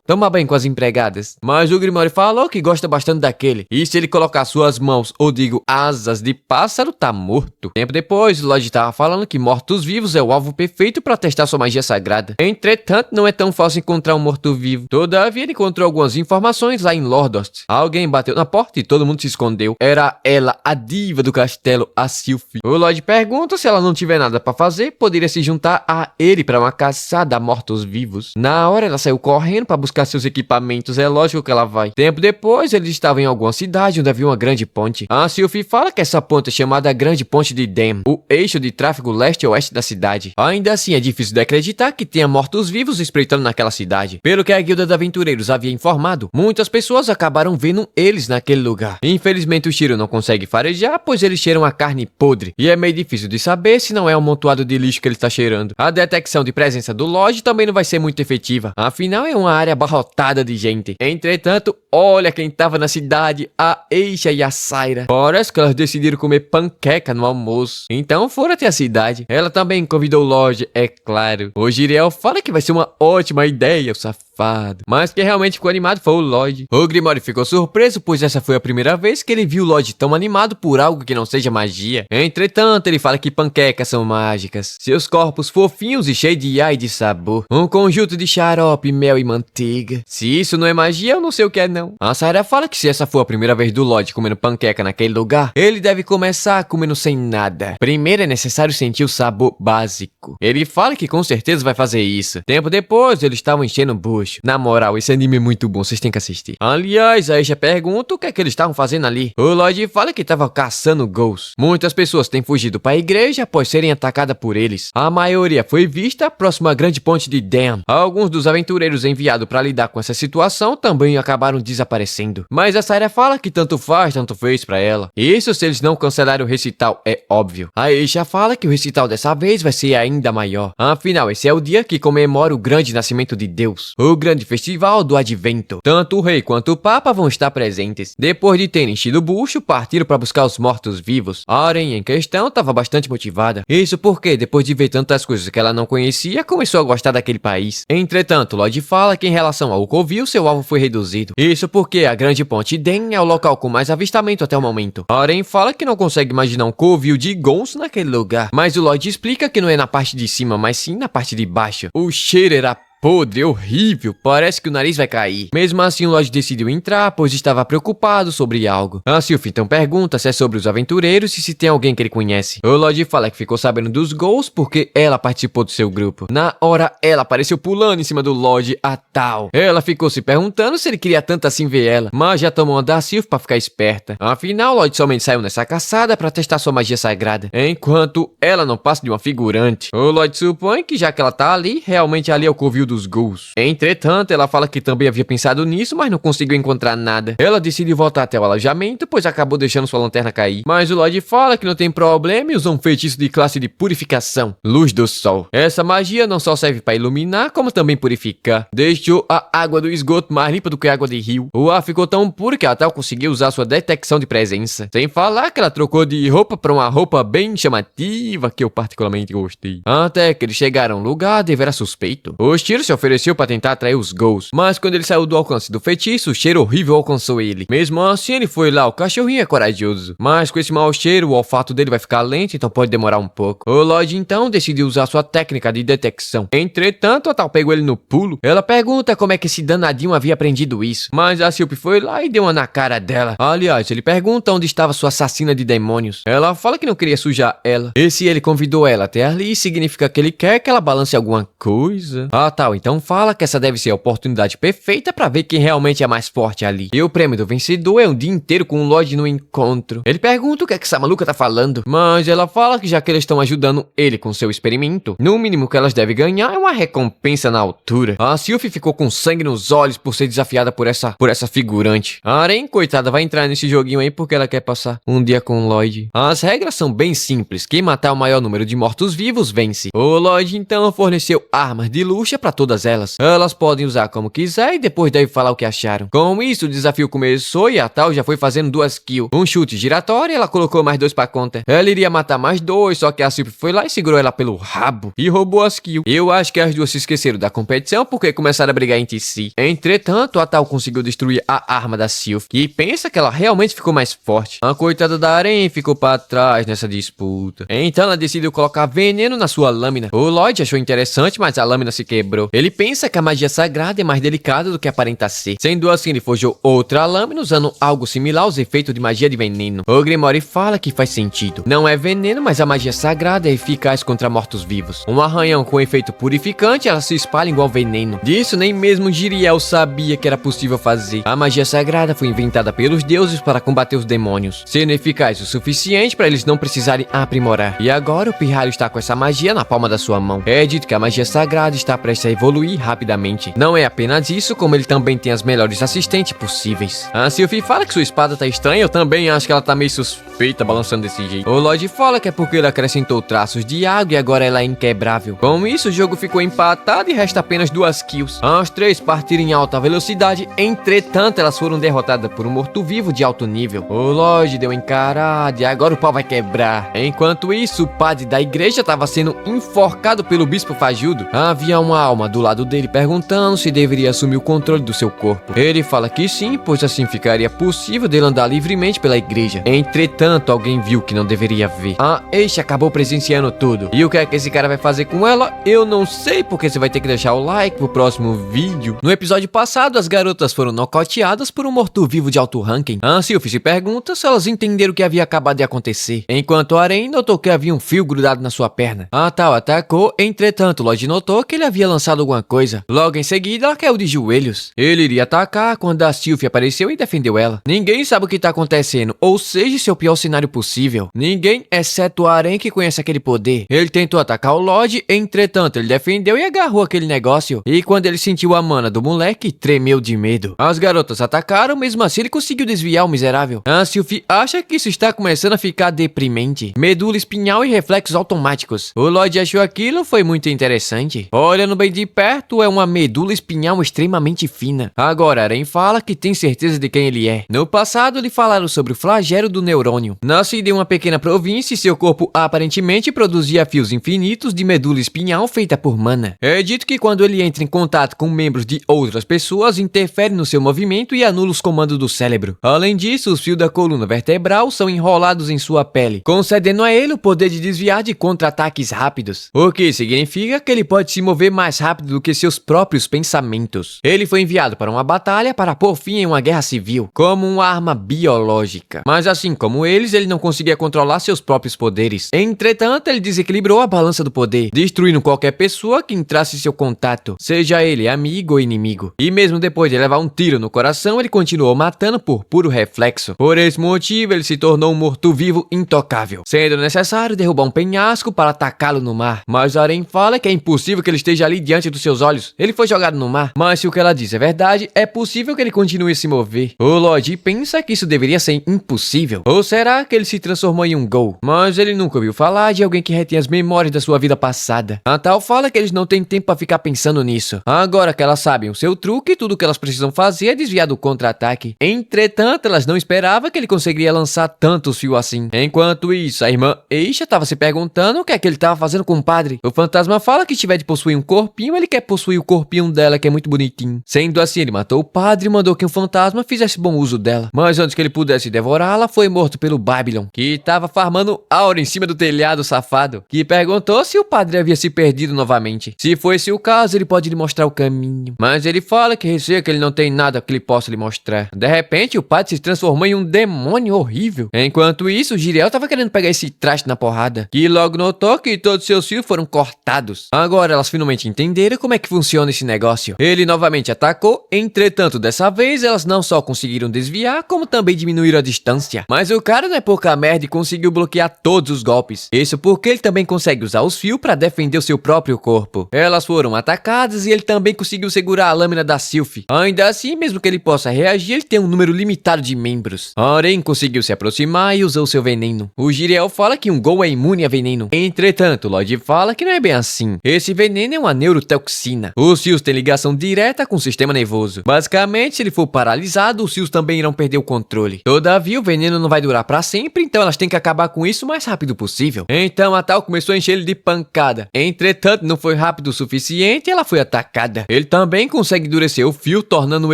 tomar bem com as empregadas. Mas o Grimory falou que gosta bastante daquele. E se ele colocar suas mãos, ou asas de pássaro, tá morto. Tempo depois, o Lloyd tava falando que mortos-vivos é o alvo perfeito pra testar sua magia sagrada. Entretanto, não é tão fácil encontrar um morto-vivo. Todavia, ele encontrou algumas informações lá em Lordost. Alguém bateu na porta e todo mundo se escondeu. Era ela, a diva do castelo, a Sylphie. O Lloyd pergunta se ela não tiver nada pra fazer, poderia se juntar a ele pra uma caçada a mortos-vivos. Na hora, ela saiu correndo pra buscar seus equipamentos. É lógico que ela vai. Tempo depois, eles estavam em alguma cidade onde havia uma grande ponte. A Sylphie fala que essa ponte é chamada Grande Ponte de Dam, o eixo de tráfego leste e oeste da cidade. Ainda assim, é difícil de acreditar que tenha mortos-vivos espreitando naquela cidade. Pelo que a Guilda de Aventureiros havia informado, muitas pessoas acabaram vendo eles naquele lugar. Infelizmente, o cheiro não consegue farejar, pois eles cheiram a carne podre. E é meio difícil de saber se não é um amontoado de lixo que ele está cheirando. A detecção de presença do Lloyd também não vai ser muito efetiva. Afinal, é uma área abarrotada de gente. Entretanto, olha quem tava na cidade, a Aisha e a Saira. Parece que elas decidiram comer panqueca no almoço. Então foram até a cidade. Ela também convidou o Lloyd, é claro. O Jiriel fala que vai ser uma ótima ideia, o safado. Mas quem realmente ficou animado foi o Lloyd. O Grimory ficou surpreso, pois essa foi a primeira vez que ele viu o Lloyd tão animado por algo que não seja magia. Entretanto, ele fala que panquecas são mágicas. Seus corpos fofinhos e cheios de ar e de sabor. Um conjunto de xarope, mel e manteiga. Se isso não é magia, eu não sei o que é não. A Saira fala que se essa for a primeira vez do Lloyd comendo panqueca naquele lugar, ele deve começar comendo sem nada. Primeiro é necessário sentir o sabor básico. Ele fala que com certeza vai fazer isso. Tempo depois, eles estavam enchendo o bucho. roxo. Na moral, esse anime é muito bom, vocês têm que assistir. Aliás, a Aisha pergunta o que é que eles estavam fazendo ali. O Lloyd fala que estava caçando Ghosts. Muitas pessoas têm fugido para a igreja após serem atacadas por eles. A maioria foi vista próximo à grande ponte de Dam. Alguns dos aventureiros enviados para lidar com essa situação também acabaram desaparecendo. Mas a Sarah fala que tanto faz, tanto fez para ela. Isso se eles não cancelarem o recital, é óbvio. A Aisha fala que o recital dessa vez vai ser ainda maior. Afinal, esse é o dia que comemora o grande nascimento de Deus. O grande festival do Advento. Tanto o rei quanto o papa vão estar presentes. Depois de terem enchido o bucho, partiram para buscar os mortos-vivos. A aranha em questão estava bastante motivada. Isso porque, depois de ver tantas coisas que ela não conhecia, começou a gostar daquele país. Entretanto, Lloyd fala que em relação ao Covil, seu alvo foi reduzido. Isso porque a grande ponte Den é o local com mais avistamento até o momento. A aranha fala que não consegue imaginar um Covil de Gons naquele lugar. Mas o Lloyd explica que não é na parte de cima, mas sim na parte de baixo. O cheiro era podre, horrível, parece que o nariz vai cair. Mesmo assim, o Lloyd decidiu entrar, pois estava preocupado sobre algo. A Sylvie então pergunta se é sobre os aventureiros e se tem alguém que ele conhece. O Lloyd fala que ficou sabendo dos Ghosts porque ela participou do seu grupo. Na hora, ela apareceu pulando em cima do Lloyd, a tal. Ela ficou se perguntando se ele queria tanto assim ver ela, mas já tomou uma da Sylvie pra ficar esperta. Afinal, o Lloyd somente saiu nessa caçada pra testar sua magia sagrada, enquanto ela não passa de uma figurante. O Lloyd supõe que já que ela tá ali, realmente ali é o covil dos Ghosts. Entretanto, ela fala que também havia pensado nisso, mas não conseguiu encontrar nada. Ela decidiu voltar até o alojamento, pois acabou deixando sua lanterna cair. Mas o Lloyd fala que não tem problema e usa um feitiço de classe de purificação, luz do sol. Essa magia não só serve para iluminar, como também purificar. Deixou a água do esgoto mais limpa do que a água de rio. O ar ficou tão puro que a tal conseguiu usar sua detecção de presença. Sem falar que ela trocou de roupa para uma roupa bem chamativa, que eu particularmente gostei. Até que eles chegaram a um lugar devera suspeito. Os tiros se ofereceu para tentar atrair os Ghosts, mas quando ele saiu do alcance do feitiço, o cheiro horrível alcançou ele. Mesmo assim, ele foi lá, o cachorrinho é corajoso. Mas com esse mau cheiro, o olfato dele vai ficar lento, então pode demorar um pouco. O Lloyd então decidiu usar sua técnica de detecção. Entretanto, a tal pegou ele no pulo. Ela pergunta como é que esse danadinho havia aprendido isso, mas a Sylvie foi lá e deu uma na cara dela. Aliás, ele pergunta onde estava sua assassina de demônios. Ela fala que não queria sujar ela. E se ele convidou ela até ali, significa que ele quer que ela balance alguma coisa. A tal então fala que essa deve ser a oportunidade perfeita pra ver quem realmente é mais forte ali. E o prêmio do vencedor é um dia inteiro com o Lloyd no encontro. Ele pergunta o que é que essa maluca tá falando, mas ela fala que já que eles estão ajudando ele com seu experimento, no mínimo que elas devem ganhar é uma recompensa na altura. A Sylvie ficou com sangue nos olhos por ser desafiada por essa figurante. A Aren, coitada, vai entrar nesse joguinho aí porque ela quer passar um dia com o Lloyd. As regras são bem simples, quem matar o maior número de mortos-vivos vence. O Lloyd então forneceu armas de luxo pra todas elas. Elas podem usar como quiser e depois deve falar o que acharam. Com isso, o desafio começou e a tal já foi fazendo 2 kills. Um chute giratório e ela colocou mais 2 pra conta. Ela iria matar mais 2, só que a Sylvie foi lá e segurou ela pelo rabo e roubou as kills. Eu acho que as duas se esqueceram da competição porque começaram a brigar entre si. Entretanto, a tal conseguiu destruir a arma da Sylvie e pensa que ela realmente ficou mais forte. A coitada da Aren ficou pra trás nessa disputa. Então ela decidiu colocar veneno na sua lâmina. O Lloyd achou interessante, mas a lâmina se quebrou. Ele pensa que a magia sagrada é mais delicada do que aparenta ser. Sendo assim, ele forjou outra lâmina usando algo similar aos efeitos de magia de veneno. O Grimoire fala que faz sentido. Não é veneno, mas a magia sagrada é eficaz contra mortos-vivos. Um arranhão com efeito purificante, ela se espalha igual veneno. Disso nem mesmo Jiriel sabia que era possível fazer. A magia sagrada foi inventada pelos deuses para combater os demônios, sendo eficaz o suficiente para eles não precisarem aprimorar. E agora o pirralho está com essa magia na palma da sua mão. É dito que a magia sagrada está prestes a evoluir rapidamente. Não é apenas isso, como ele também tem as melhores assistentes possíveis. A Sylvie fala que sua espada tá estranha, eu também acho que ela tá meio suspeita balançando desse jeito. O Lloyd fala que é porque ele acrescentou traços de água e agora ela é inquebrável. Com isso, o jogo ficou empatado e resta apenas 2 kills. As 3 partiram em alta velocidade, entretanto elas foram derrotadas por um morto-vivo de alto nível. O Lloyd deu encarada e agora o pau vai quebrar. Enquanto isso, o padre da igreja estava sendo enforcado pelo bispo fajudo. Havia uma alma do lado dele perguntando se deveria assumir o controle do seu corpo. Ele fala que sim, pois assim ficaria possível dele andar livremente pela igreja. Entretanto, Entretanto, alguém viu que não deveria ver. A Eixa acabou presenciando tudo. E o que é que esse cara vai fazer com ela? Eu não sei, porque você vai ter que deixar o like pro próximo vídeo. No episódio passado, as garotas foram nocauteadas por um morto-vivo de alto ranking. A Sylphie se pergunta se elas entenderam o que havia acabado de acontecer. Enquanto Aren notou que havia um fio grudado na sua perna. A Tal atacou, entretanto, Lloyd notou que ele havia lançado alguma coisa. Logo em seguida, ela caiu de joelhos. Ele iria atacar quando a Sylphie apareceu e defendeu ela. Ninguém sabe o que está acontecendo, ou seja, esse é o pior cenário possível. Ninguém, exceto Aren, que conhece aquele poder. Ele tentou atacar o Lloyd, entretanto, ele defendeu e agarrou aquele negócio. E quando ele sentiu a mana do moleque, tremeu de medo. As garotas atacaram, mesmo assim ele conseguiu desviar o miserável. A Sylphie acha que isso está começando a ficar deprimente. Medula espinhal e reflexos automáticos. O Lloyd achou aquilo foi muito interessante. Olhando bem de perto, é uma medula espinhal extremamente fina. Agora, Aren fala que tem certeza de quem ele é. No passado, lhe falaram sobre o flagelo do neurônio. Nascido em uma pequena província e seu corpo aparentemente produzia fios infinitos de medula espinhal feita por mana. É dito que quando ele entra em contato com membros de outras pessoas, interfere no seu movimento e anula os comandos do cérebro. Além disso, os fios da coluna vertebral são enrolados em sua pele, concedendo a ele o poder de desviar de contra-ataques rápidos. O que significa que ele pode se mover mais rápido do que seus próprios pensamentos. Ele foi enviado para uma batalha para pôr fim em uma guerra civil, como uma arma biológica. Mas assim como eles, ele não conseguia controlar seus próprios poderes. Entretanto, ele desequilibrou a balança do poder, destruindo qualquer pessoa que entrasse em seu contato, seja ele amigo ou inimigo. E mesmo depois de levar um tiro no coração, ele continuou matando por puro reflexo. Por esse motivo, ele se tornou um morto-vivo intocável, sendo necessário derrubar um penhasco para atacá-lo no mar. Mas Aren fala que é impossível que ele esteja ali diante dos seus olhos. Ele foi jogado no mar. Mas se o que ela diz é verdade, é possível que ele continue a se mover. O Lloyd pensa que isso deveria ser impossível. Ou será que ele se transformou em um Ghoul? Mas ele nunca ouviu falar de alguém que retém as memórias da sua vida passada. A Tal fala que eles não têm tempo para ficar pensando nisso. Agora que elas sabem o seu truque, tudo o que elas precisam fazer é desviar do contra-ataque. Entretanto, elas não esperavam que ele conseguiria lançar tantos fios assim. Enquanto isso, a irmã Eixa estava se perguntando o que é que ele estava fazendo com o padre. O fantasma fala que se tiver de possuir um corpinho, ele quer possuir o corpinho dela, que é muito bonitinho. Sendo assim, ele matou o padre e mandou que o fantasma fizesse bom uso dela. Mas antes que ele pudesse devorá-la, foi morto pelo Babylon, que estava farmando aura em cima do telhado, safado, que perguntou se o padre havia se perdido novamente. Se foi esse o caso, ele pode lhe mostrar o caminho. Mas ele fala que receia que ele não tem nada que ele possa lhe mostrar. De repente, o padre se transformou em um demônio horrível. Enquanto isso, Jiriel estava querendo pegar esse traste na porrada, que logo notou que todos seus fios foram cortados. Agora elas finalmente entenderam como é que funciona esse negócio. Ele novamente atacou, entretanto dessa vez elas não só conseguiram desviar, como também diminuíram a distância. Mas o cara não é pouca merda e conseguiu bloquear todos os golpes. Isso porque ele também consegue usar os fios para defender o seu próprio corpo. Elas foram atacadas e ele também conseguiu segurar a lâmina da Sylphie. Ainda assim, mesmo que ele possa reagir, ele tem um número limitado de membros. Aren conseguiu se aproximar e usou seu veneno. O Jiriel fala que um Ghoul é imune a veneno. Entretanto, Lloyd fala que não é bem assim. Esse veneno é uma neurotoxina. Os fios têm ligação direta com o sistema nervoso. Basicamente, se ele for paralisado, os fios também irão perder o controle. Todavia, o veneno não vai durar pra sempre, então elas têm que acabar com isso o mais rápido possível. Então a Tal começou a encher ele de pancada. Entretanto, não foi rápido o suficiente e ela foi atacada. Ele também consegue endurecer o fio, tornando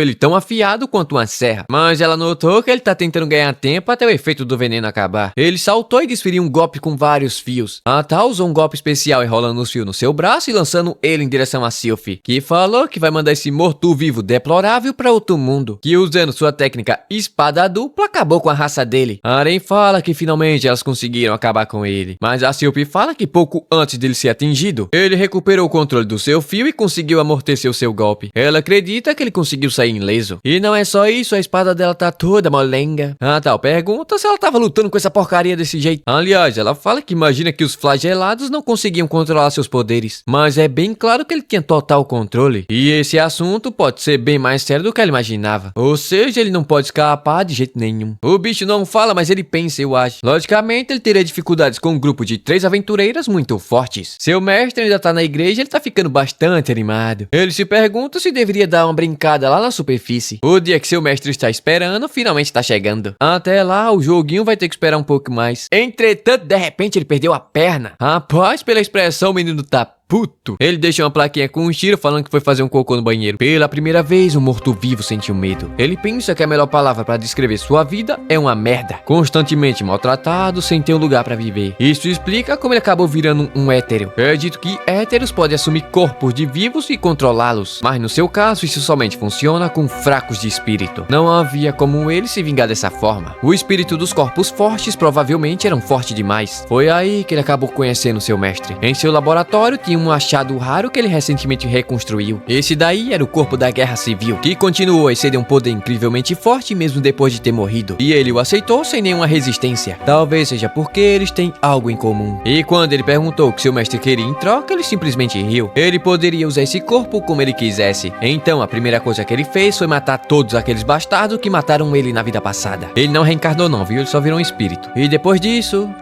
ele tão afiado quanto uma serra. Mas ela notou que ele tá tentando ganhar tempo até o efeito do veneno acabar. Ele saltou e desferiu um golpe com vários fios. A Tal usou um golpe especial enrolando os fios no seu braço e lançando ele em direção a Sylphie, que falou que vai mandar esse morto-vivo deplorável para outro mundo, que usando sua técnica espada dupla acabou com a raça dele. Aren fala que finalmente elas conseguiram acabar com ele, mas a Sylphie fala que pouco antes dele ser atingido, ele recuperou o controle do seu fio e conseguiu amortecer o seu golpe. Ela acredita que ele conseguiu sair ileso. E não é só isso, a espada dela tá toda molenga. A Tal pergunta se ela tava lutando com essa porcaria desse jeito. Aliás, ela fala que imagina que os flagelados não conseguiam controlar seus poderes, mas é bem claro que ele tinha total controle. E esse assunto pode ser bem mais sério do que ela imaginava. Ou seja, ele não pode escapar de jeito nenhum. O bicho não fala, mas ele pensa, eu acho. Logicamente, ele teria dificuldades com um grupo de 3 aventureiras muito fortes. Seu mestre ainda tá na igreja, ele tá ficando bastante animado. Ele se pergunta se deveria dar uma brincada lá na superfície. O dia que seu mestre está esperando, finalmente tá chegando. Até lá, o joguinho vai ter que esperar um pouco mais. Entretanto, de repente, ele perdeu a perna. Rapaz, pela expressão, o menino tá puto. Ele deixou uma plaquinha com um tiro falando que foi fazer um cocô no banheiro. Pela primeira vez, o morto-vivo sentiu medo. Ele pensa que a melhor palavra para descrever sua vida é uma merda. Constantemente maltratado, sem ter um lugar para viver. Isso explica como ele acabou virando um hétero. É dito que héteros podem assumir corpos de vivos e controlá-los. Mas no seu caso, isso somente funciona com fracos de espírito. Não havia como ele se vingar dessa forma. O espírito dos corpos fortes provavelmente eram forte demais. Foi aí que ele acabou conhecendo seu mestre. Em seu laboratório tinha um achado raro que ele recentemente reconstruiu. Esse daí era o corpo da Guerra Civil, que continuou a exceder um poder incrivelmente forte mesmo depois de ter morrido. E ele o aceitou sem nenhuma resistência. Talvez seja porque eles têm algo em comum. E quando ele perguntou o que seu mestre queria em troca, ele simplesmente riu. Ele poderia usar esse corpo como ele quisesse. Então a primeira coisa que ele fez foi matar todos aqueles bastardos que mataram ele na vida passada. Ele não reencarnou não, viu? Ele só virou um espírito. E depois disso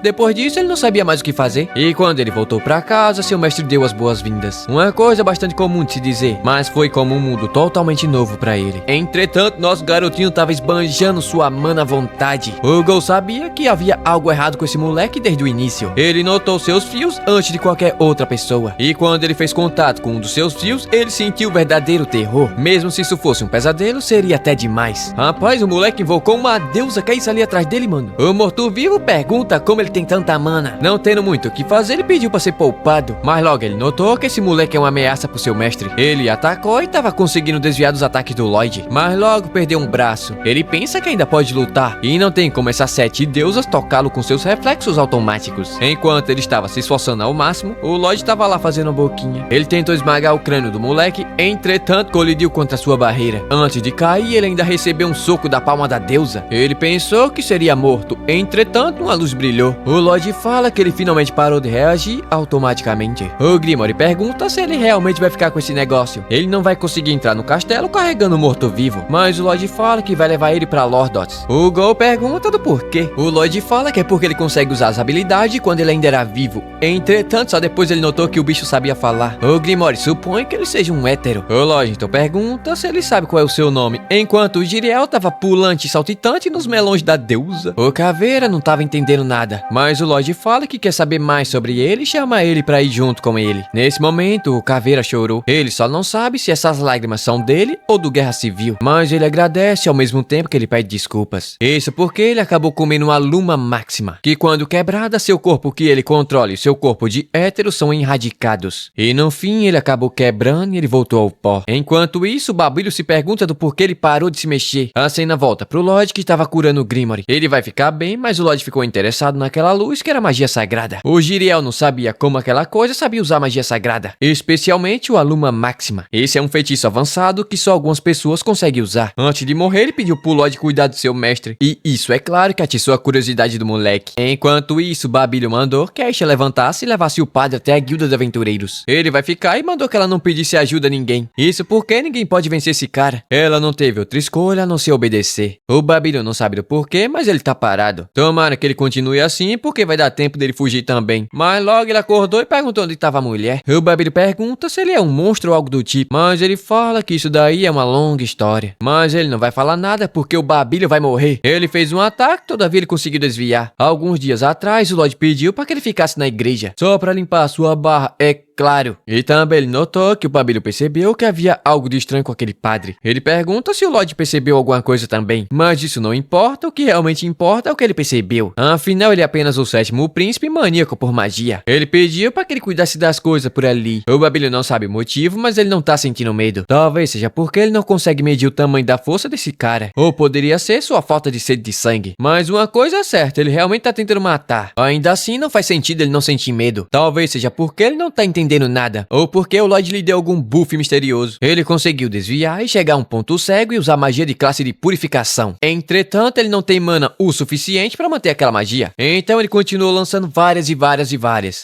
ele não sabia mais o que fazer. E quando ele voltou pra casa, seu mestre deu as boas-vindas. Uma coisa bastante comum de se dizer, mas foi como um mundo totalmente novo pra ele. Entretanto, nosso garotinho tava esbanjando sua mana à vontade. O Gol sabia que havia algo errado com esse moleque desde o início. Ele notou seus fios antes de qualquer outra pessoa. E quando ele fez contato com um dos seus fios, ele sentiu verdadeiro terror. Mesmo se isso fosse um pesadelo, seria até demais. Rapaz, o moleque invocou uma deusa que é isso ali atrás dele, mano. O morto-vivo pergunta como ele tem tanta mana. Não tendo muito o que fazer, ele pediu pra ser poupado. Mas logo ele notou que esse moleque é uma ameaça pro seu mestre. Ele atacou e tava conseguindo desviar dos ataques do Lloyd. Mas logo perdeu um braço. Ele pensa que ainda pode lutar. E não tem como essas 7 deusas tocá-lo com seus reflexos automáticos. Enquanto ele estava se esforçando ao máximo, o Lloyd tava lá fazendo uma boquinha. Ele tentou esmagar o crânio do moleque, entretanto colidiu contra sua barreira. Antes de cair, ele ainda recebeu um soco da palma da deusa. Ele pensou que seria morto, entretanto uma luz brilhou. O Lloyd fala que ele finalmente parou de reagir automaticamente. O Grimoire pergunta se ele realmente vai ficar com esse negócio. Ele não vai conseguir entrar no castelo carregando o morto-vivo, mas o Lloyd fala que vai levar ele pra Lordoth. O Gol pergunta do porquê. O Lloyd fala que é porque ele consegue usar as habilidades quando ele ainda era vivo. Entretanto, só depois ele notou que o bicho sabia falar. O Grimoire supõe que ele seja um hétero. O Lloyd então pergunta se ele sabe qual é o seu nome, enquanto o Jiriel tava pulante e saltitante nos melões da deusa. O Caveira não tava entendendo nada, mas o Lloyd fala que quer saber mais sobre ele e chama ele pra ir junto com ele. Nesse momento, o Caveira chorou. Ele só não sabe se essas lágrimas são dele ou do Guerra Civil, mas ele agradece ao mesmo tempo que ele pede desculpas. Isso porque ele acabou comendo uma Luma Máxima, que quando quebrada, seu corpo que ele controla e seu corpo de hétero são erradicados. E no fim, ele acabou quebrando e ele voltou ao pó. Enquanto isso, o Babilho se pergunta do porquê ele parou de se mexer. A cena volta pro Lloyd que estava curando o Grimoire. Ele vai ficar bem, mas o Lloyd ficou interessado naquela luz que era magia sagrada. O Jiriel não sabia como aquela coisa sabia usar magia sagrada, especialmente o Aluma Máxima. Esse é um feitiço avançado que só algumas pessoas conseguem usar. Antes de morrer, ele pediu pro Lloyd cuidar do seu mestre. E isso é claro que atiçou a curiosidade do moleque. Enquanto isso, o Babilho mandou que a Aisha levantasse e levasse o padre até a guilda de aventureiros. Ele vai ficar e mandou que ela não pedisse ajuda a ninguém. Isso porque ninguém pode vencer esse cara. Ela não teve outra escolha a não ser obedecer. O Babilho não sabe do porquê, mas ele tá parado. Tomara que ele continue assim, porque vai dar tempo dele fugir também. Mas logo ele acordou e perguntou onde estava a mulher. O Babilho pergunta se ele é um monstro ou algo do tipo, mas ele fala que isso daí é uma longa história. Mas ele não vai falar nada porque o Babilho vai morrer. Ele fez um ataque, todavia ele conseguiu desviar. Alguns dias atrás, o Lloyd pediu para que ele ficasse na igreja, só para limpar a sua barra, claro. E também ele notou que o Babilho percebeu que havia algo de estranho com aquele padre. Ele pergunta se o Lloyd percebeu alguma coisa também, mas isso não importa, o que realmente importa é o que ele percebeu. Afinal, ele é apenas o 7º príncipe maníaco por magia. Ele pediu para que ele cuidasse das coisas por ali. O Babilho não sabe o motivo, mas ele não tá sentindo medo. Talvez seja porque ele não consegue medir o tamanho da força desse cara. Ou poderia ser sua falta de sede de sangue. Mas uma coisa é certa, ele realmente tá tentando matar. Ainda assim, não faz sentido ele não sentir medo. Talvez seja porque ele não tá entendendo nada, ou porque o Lloyd lhe deu algum buff misterioso. Ele conseguiu desviar e chegar a um ponto cego e usar magia de classe de purificação. Entretanto, ele não tem mana o suficiente para manter aquela magia. Então ele continuou lançando várias.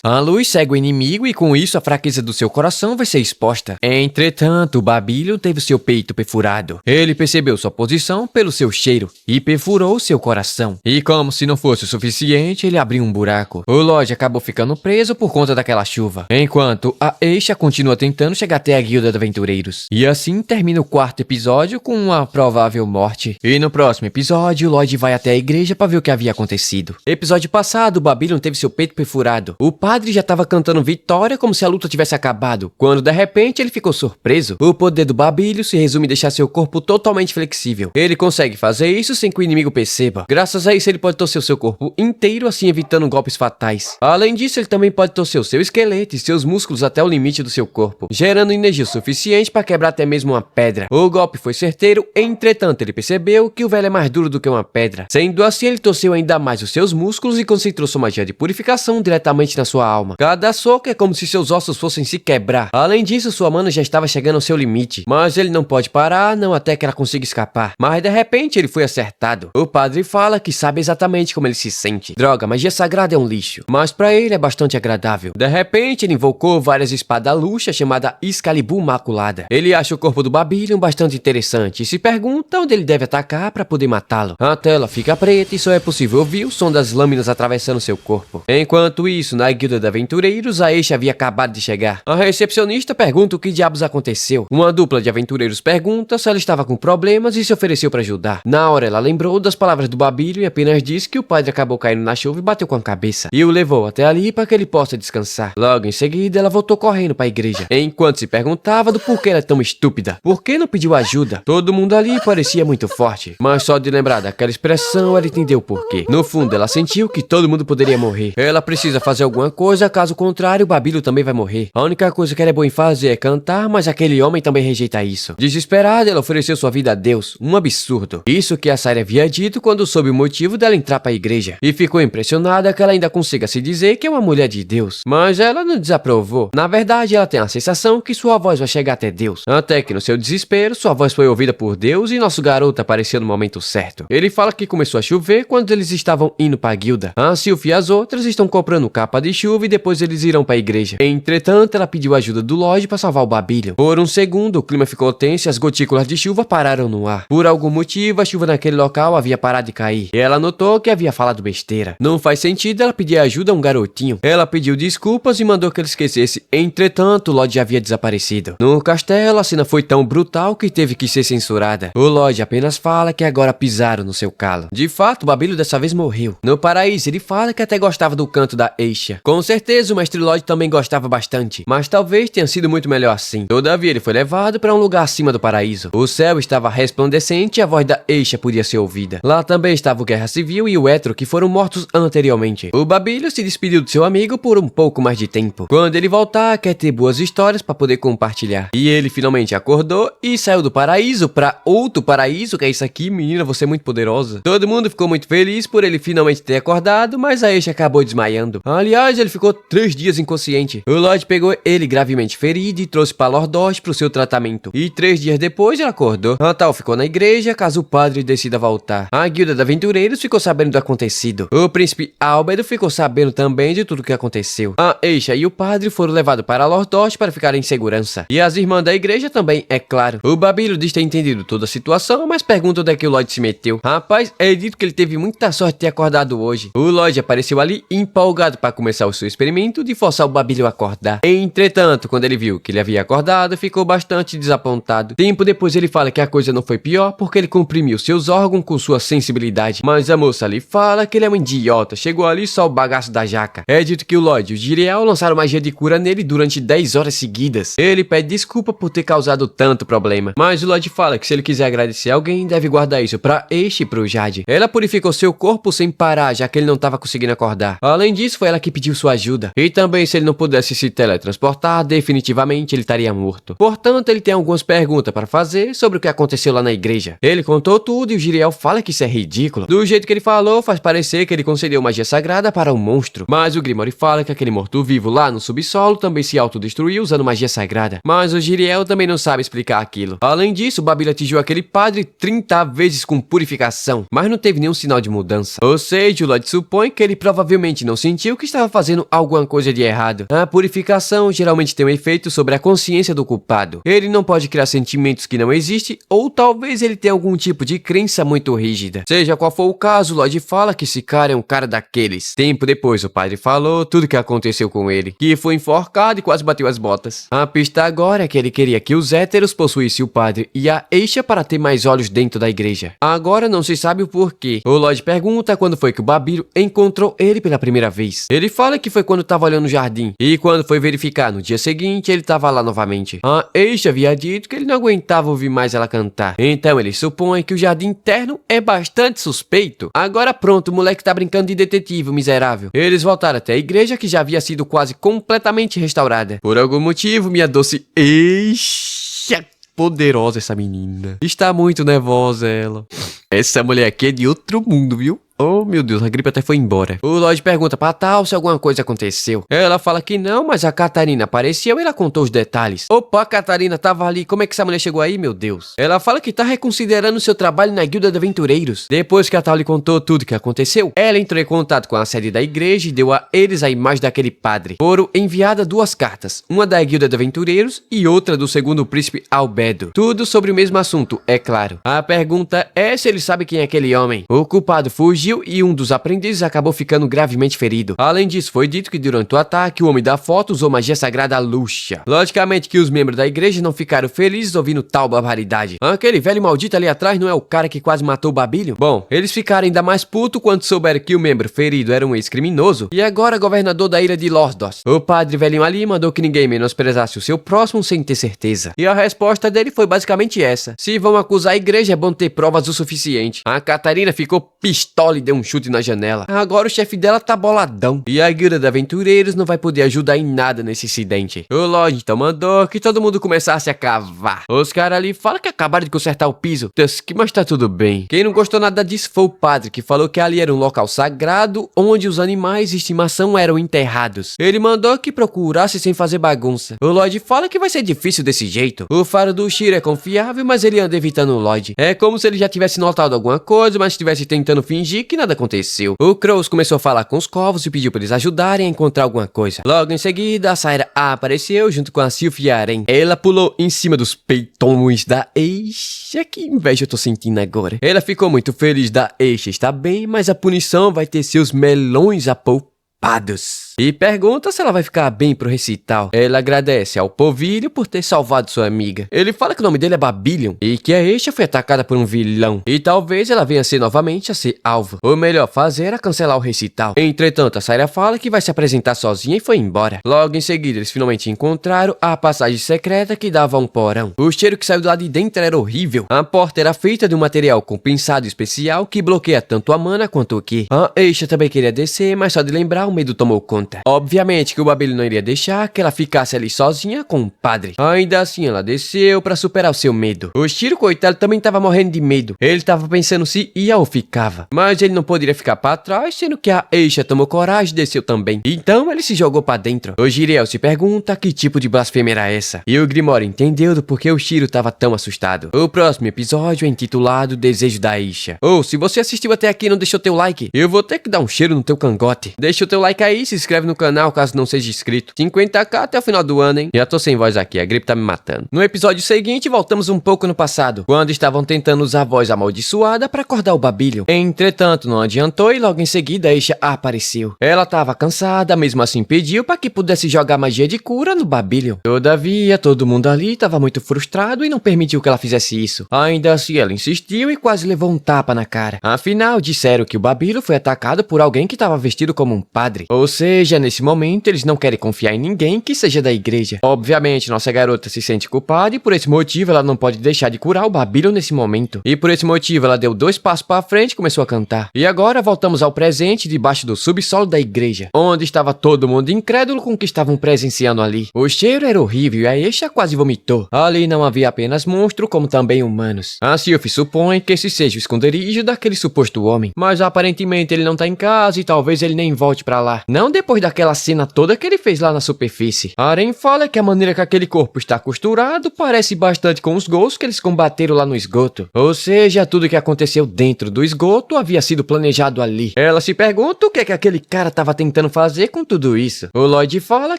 A luz cega o inimigo e com isso a fraqueza do seu coração vai ser exposta. Entretanto, o Babilho teve seu peito perfurado. Ele percebeu sua posição pelo seu cheiro e perfurou seu coração. E como se não fosse o suficiente, ele abriu um buraco. O Lloyd acabou ficando preso por conta daquela chuva. Enquanto enquanto a Aisha continua tentando chegar até a Guilda de Aventureiros. E assim termina o quarto episódio com uma provável morte. E no próximo episódio, Lloyd vai até a igreja para ver o que havia acontecido. Episódio passado, o Babylon teve seu peito perfurado. O padre já estava cantando vitória como se a luta tivesse acabado, quando de repente ele ficou surpreso. O poder do Babylon se resume em deixar seu corpo totalmente flexível. Ele consegue fazer isso sem que o inimigo perceba. Graças a isso, ele pode torcer o seu corpo inteiro, assim evitando golpes fatais. Além disso, ele também pode torcer o seu esqueleto e seus músculos até o limite do seu corpo, gerando energia suficiente para quebrar até mesmo uma pedra. O golpe foi certeiro, entretanto ele percebeu que o velho é mais duro do que uma pedra. Sendo assim, ele torceu ainda mais os seus músculos e concentrou sua magia de purificação diretamente na sua alma. Cada soco é como se seus ossos fossem se quebrar. Além disso, sua mana já estava chegando ao seu limite, mas ele não pode parar, não até que ela consiga escapar. Mas de repente ele foi acertado. O padre fala que sabe exatamente como ele se sente. Droga, magia sagrada é um lixo, mas pra ele é bastante agradável. De repente ele invocou várias espadas luxas chamada Excalibur Maculada. Ele acha o corpo do Babylon bastante interessante e se pergunta onde ele deve atacar para poder matá-lo. A tela fica preta e só é possível ouvir o som das lâminas atravessando seu corpo. Enquanto isso, na Guilda de Aventureiros, a Aisha havia acabado de chegar. A recepcionista pergunta o que diabos aconteceu. Uma dupla de aventureiros pergunta se ela estava com problemas e se ofereceu para ajudar. Na hora ela lembrou das palavras do Babylon e apenas disse que o padre acabou caindo na chuva e bateu com a cabeça, e o levou até ali para que ele possa descansar. Logo em seguida, ela voltou correndo para a igreja, enquanto se perguntava do porquê ela é tão estúpida. Por que não pediu ajuda? Todo mundo ali parecia muito forte, mas só de lembrar daquela expressão, ela entendeu o porquê. No fundo, ela sentiu que todo mundo poderia morrer. Ela precisa fazer alguma coisa, caso contrário, o Babylon também vai morrer. A única coisa que ela é boa em fazer é cantar, mas aquele homem também rejeita isso. Desesperada, ela ofereceu sua vida a Deus. Um absurdo. Isso que a Sayre havia dito quando soube o motivo dela entrar para a igreja. E ficou impressionada que ela ainda consiga se dizer que é uma mulher de Deus. Mas ela não desaprovou. Na verdade, ela tem a sensação que sua voz vai chegar até Deus. Até que no seu desespero, sua voz foi ouvida por Deus e nosso garoto apareceu no momento certo. Ele fala que começou a chover quando eles estavam indo para a guilda. A Sylph e as outras estão comprando capa de chuva e depois eles irão para a igreja. Entretanto, ela pediu ajuda do Lloyd para salvar o Babylon. Por um segundo, o clima ficou tenso e as gotículas de chuva pararam no ar. Por algum motivo, a chuva naquele local havia parado de cair. E ela notou que havia falado besteira. Não faz sentido ela pedir ajuda a um garotinho. Ela pediu desculpas e mandou que ele esquecesse. Entretanto, o Lloyd já havia desaparecido. No castelo, a cena foi tão brutal que teve que ser censurada. O Lloyd apenas fala que agora pisaram no seu calo. De fato, o Babylon dessa vez morreu. No paraíso, ele fala que até gostava do canto da Aisha. Com certeza, o mestre Lloyd também gostava bastante, mas talvez tenha sido muito melhor assim. Todavia, ele foi levado para um lugar acima do paraíso. O céu estava resplandecente e a voz da Aisha podia ser ouvida. Lá também estava o Guerra Civil e o Hétero, que foram mortos anteriormente. O Babylon se despediu de seu amigo por um pouco mais de tempo. Quando ele voltar, quer ter boas histórias para poder compartilhar. E ele finalmente acordou e saiu do paraíso para outro paraíso. Que é isso aqui, menina, você é muito poderosa. Todo mundo ficou muito feliz por ele finalmente ter acordado, mas a Aisha acabou desmaiando. Aliás, ele ficou 3 dias inconsciente. O Lloyd pegou ele gravemente ferido e trouxe para Lordosh para o seu tratamento. E 3 dias depois ele acordou. Natal ficou na igreja caso o padre decida voltar. A Guilda de Aventureiros ficou sabendo do acontecido. O príncipe Albedo ficou sabendo também de tudo o que aconteceu. A Aisha e o padre foram levados para Lordosh para ficarem em segurança. E as irmãs da igreja também, é claro. O Babylon diz ter entendido toda a situação, mas pergunta onde é que o Lloyd se meteu. Rapaz, é dito que ele teve muita sorte de ter acordado hoje. O Lloyd apareceu ali empolgado para começar o seu experimento de forçar o Babylon a acordar. Entretanto, quando ele viu que ele havia acordado, ficou bastante desapontado. Tempo depois ele fala que a coisa não foi pior porque ele comprimiu seus órgãos com sua sensibilidade. Mas a moça ali fala que ele é um idiota, chegou ali só o bagaço da jaca. É dito que o Lloyd e o Jiriel lançaram magia de cura nele durante 10 horas seguidas. Ele pede desculpa por ter causado tanto problema, mas o Lloyd fala que se ele quiser agradecer alguém, deve guardar isso pra Aisha e pro Jade. Ela purificou seu corpo sem parar, já que ele não estava conseguindo acordar. Além disso, foi ela que pediu sua ajuda. E também, se ele não pudesse se teletransportar, definitivamente ele estaria morto. Portanto, ele tem algumas perguntas para fazer sobre o que aconteceu lá na igreja. Ele contou tudo e o Jiriel fala que isso é ridículo. Do jeito que ele falou, faz parecer que ele concedeu magia sagrada para um monstro. Mas o Grimoire fala que aquele morto-vivo lá no subsolo também se autodestruiu usando magia sagrada. Mas o Jiriel também não sabe explicar aquilo. Além disso, o Babylon atingiu aquele padre 30 vezes com purificação, mas não teve nenhum sinal de mudança. Ou seja, o Lloyd supõe que ele provavelmente não sentiu que estava fazendo alguma coisa de errado. A purificação geralmente tem um efeito sobre a consciência do culpado. Ele não pode criar sentimentos que não existem, ou talvez ele tenha algum tipo de crença muito rígida. Seja qual for o caso, o Lloyd fala que esse cara é um cara daqueles. Tempo depois, o padre falou tudo o que aconteceu com ele, que foi foi enforcado e quase bateu as botas. A pista agora é que ele queria que os héteros possuíssem o padre e a eixa para ter mais olhos dentro da igreja. Agora não se sabe o porquê. O Lloyd pergunta quando foi que o Babílio encontrou ele pela primeira vez. Ele fala que foi quando estava olhando o jardim, e quando foi verificar no dia seguinte, ele estava lá novamente. A eixa havia dito que ele não aguentava ouvir mais ela cantar. Então ele supõe que o jardim interno é bastante suspeito. Agora pronto, o moleque tá brincando de detetive, o miserável. Eles voltaram até a igreja, que já havia sido quase completamente restaurada. Por algum motivo, minha doce eixa, poderosa essa menina. Está muito nervosa ela. Essa mulher aqui é de outro mundo, viu? Oh, meu Deus, a gripe até foi embora. O Lloyd pergunta pra Tal se alguma coisa aconteceu. Ela fala que não, mas a Catarina apareceu e ela contou os detalhes. Opa, a Catarina tava ali. Como é que essa mulher chegou aí, meu Deus? Ela fala que tá reconsiderando seu trabalho na Guilda de Aventureiros. Depois que a Tal lhe contou tudo o que aconteceu, ela entrou em contato com a sede da igreja e deu a eles a imagem daquele padre. Foram enviadas 2 cartas, uma da Guilda de Aventureiros e outra do segundo príncipe Albedo. Tudo sobre o mesmo assunto, é claro. A pergunta é se ele sabe quem é aquele homem. O culpado fugiu e um dos aprendizes acabou ficando gravemente ferido. Além disso, foi dito que durante o ataque, o homem da foto usou magia sagrada Luxia. Logicamente que os membros da igreja não ficaram felizes ouvindo tal barbaridade. Aquele velho maldito ali atrás não é o cara que quase matou o Babílio? Bom, eles ficaram ainda mais putos quando souberam que o membro ferido era um ex-criminoso e agora governador da ilha de Lordos. O padre velhinho ali mandou que ninguém menosprezasse o seu próximo sem ter certeza. E a resposta dele foi basicamente essa: se vão acusar a igreja, é bom ter provas o suficiente. A Catarina ficou pistola e deu um chute na janela. Agora o chefe dela tá boladão. E a Guilda de Aventureiros não vai poder ajudar em nada nesse incidente. O Lloyd então mandou que todo mundo começasse a cavar. Os caras ali falam que acabaram de consertar o piso. Mas tá tudo bem. Quem não gostou nada disso foi o padre, que falou que ali era um local sagrado onde os animais de estimação eram enterrados. Ele mandou que procurasse sem fazer bagunça. O Lloyd fala que vai ser difícil desse jeito. O faro do Shiro é confiável, mas ele anda evitando o Lloyd. É como se ele já tivesse notado alguma coisa, mas estivesse tentando fingir que nada aconteceu. O Crows começou a falar com os corvos e pediu para eles ajudarem a encontrar alguma coisa. Logo em seguida, a Saira apareceu junto com a Sylphie e a Aren. Ela pulou em cima dos peitões da eixa. Que inveja eu tô sentindo agora. Ela ficou muito feliz da eixa estar bem, mas a punição vai ter seus melões apoupados. E pergunta se ela vai ficar bem pro recital. Ela agradece ao Povilho por ter salvado sua amiga. Ele fala que o nome dele é Babílion e que a eixa foi atacada por um vilão. E talvez ela venha ser novamente a ser alvo. O melhor fazer é cancelar o recital. Entretanto, a Saira fala que vai se apresentar sozinha e foi embora. Logo em seguida, eles finalmente encontraram a passagem secreta que dava a um porão. O cheiro que saiu do lado de dentro era horrível. A porta era feita de um material compensado especial que bloqueia tanto a mana quanto o Ki. A eixa também queria descer, mas só de lembrar o medo tomou conta. Obviamente que o Babílio não iria deixar que ela ficasse ali sozinha com o padre. Ainda assim, ela desceu para superar o seu medo. O Shiro, coitado, também estava morrendo de medo. Ele estava pensando se ia ou ficava. Mas ele não poderia ficar para trás, sendo que a eixa tomou coragem e desceu também. Então ele se jogou para dentro. O Jiriel se pergunta que tipo de blasfêmia era essa. E o Grimório entendeu do porquê o Shiro estava tão assustado. O próximo episódio é intitulado Desejo da Eixa. Ou, se você assistiu até aqui e não deixou teu like, eu vou ter que dar um cheiro no teu cangote. Deixa o teu like aí, se inscreve no canal caso não seja inscrito. 50k até o final do ano, hein? Já tô sem voz aqui, a gripe tá me matando. No episódio seguinte, voltamos um pouco no passado, quando estavam tentando usar a voz amaldiçoada pra acordar o Babílio. Entretanto, não adiantou e logo em seguida a eixa apareceu. Ela tava cansada, mesmo assim pediu pra que pudesse jogar magia de cura no Babílio. Todavia, todo mundo ali tava muito frustrado e não permitiu que ela fizesse isso. Ainda assim, ela insistiu e quase levou um tapa na cara. Afinal, disseram que o Babílio foi atacado por alguém que tava vestido como um padre. Ou seja, nesse momento eles não querem confiar em ninguém que seja da igreja. Obviamente, nossa garota se sente culpada e por esse motivo ela não pode deixar de curar o Babílio nesse momento. E por esse motivo ela deu 2 passos para frente e começou a cantar. E agora voltamos ao presente debaixo do subsolo da igreja, onde estava todo mundo incrédulo com o que estavam presenciando ali. O cheiro era horrível e a eixa quase vomitou. Ali não havia apenas monstro, como também humanos. A Sylphie supõe que esse seja o esconderijo daquele suposto homem, mas aparentemente ele não tá em casa e talvez ele nem volte pra lá. Não depois daquela cena toda que ele fez lá na superfície. Aren fala que a maneira que aquele corpo está costurado parece bastante com os gols que eles combateram lá no esgoto. Ou seja, tudo que aconteceu dentro do esgoto havia sido planejado ali. Ela se pergunta o que é que aquele cara estava tentando fazer com tudo isso. O Lloyd fala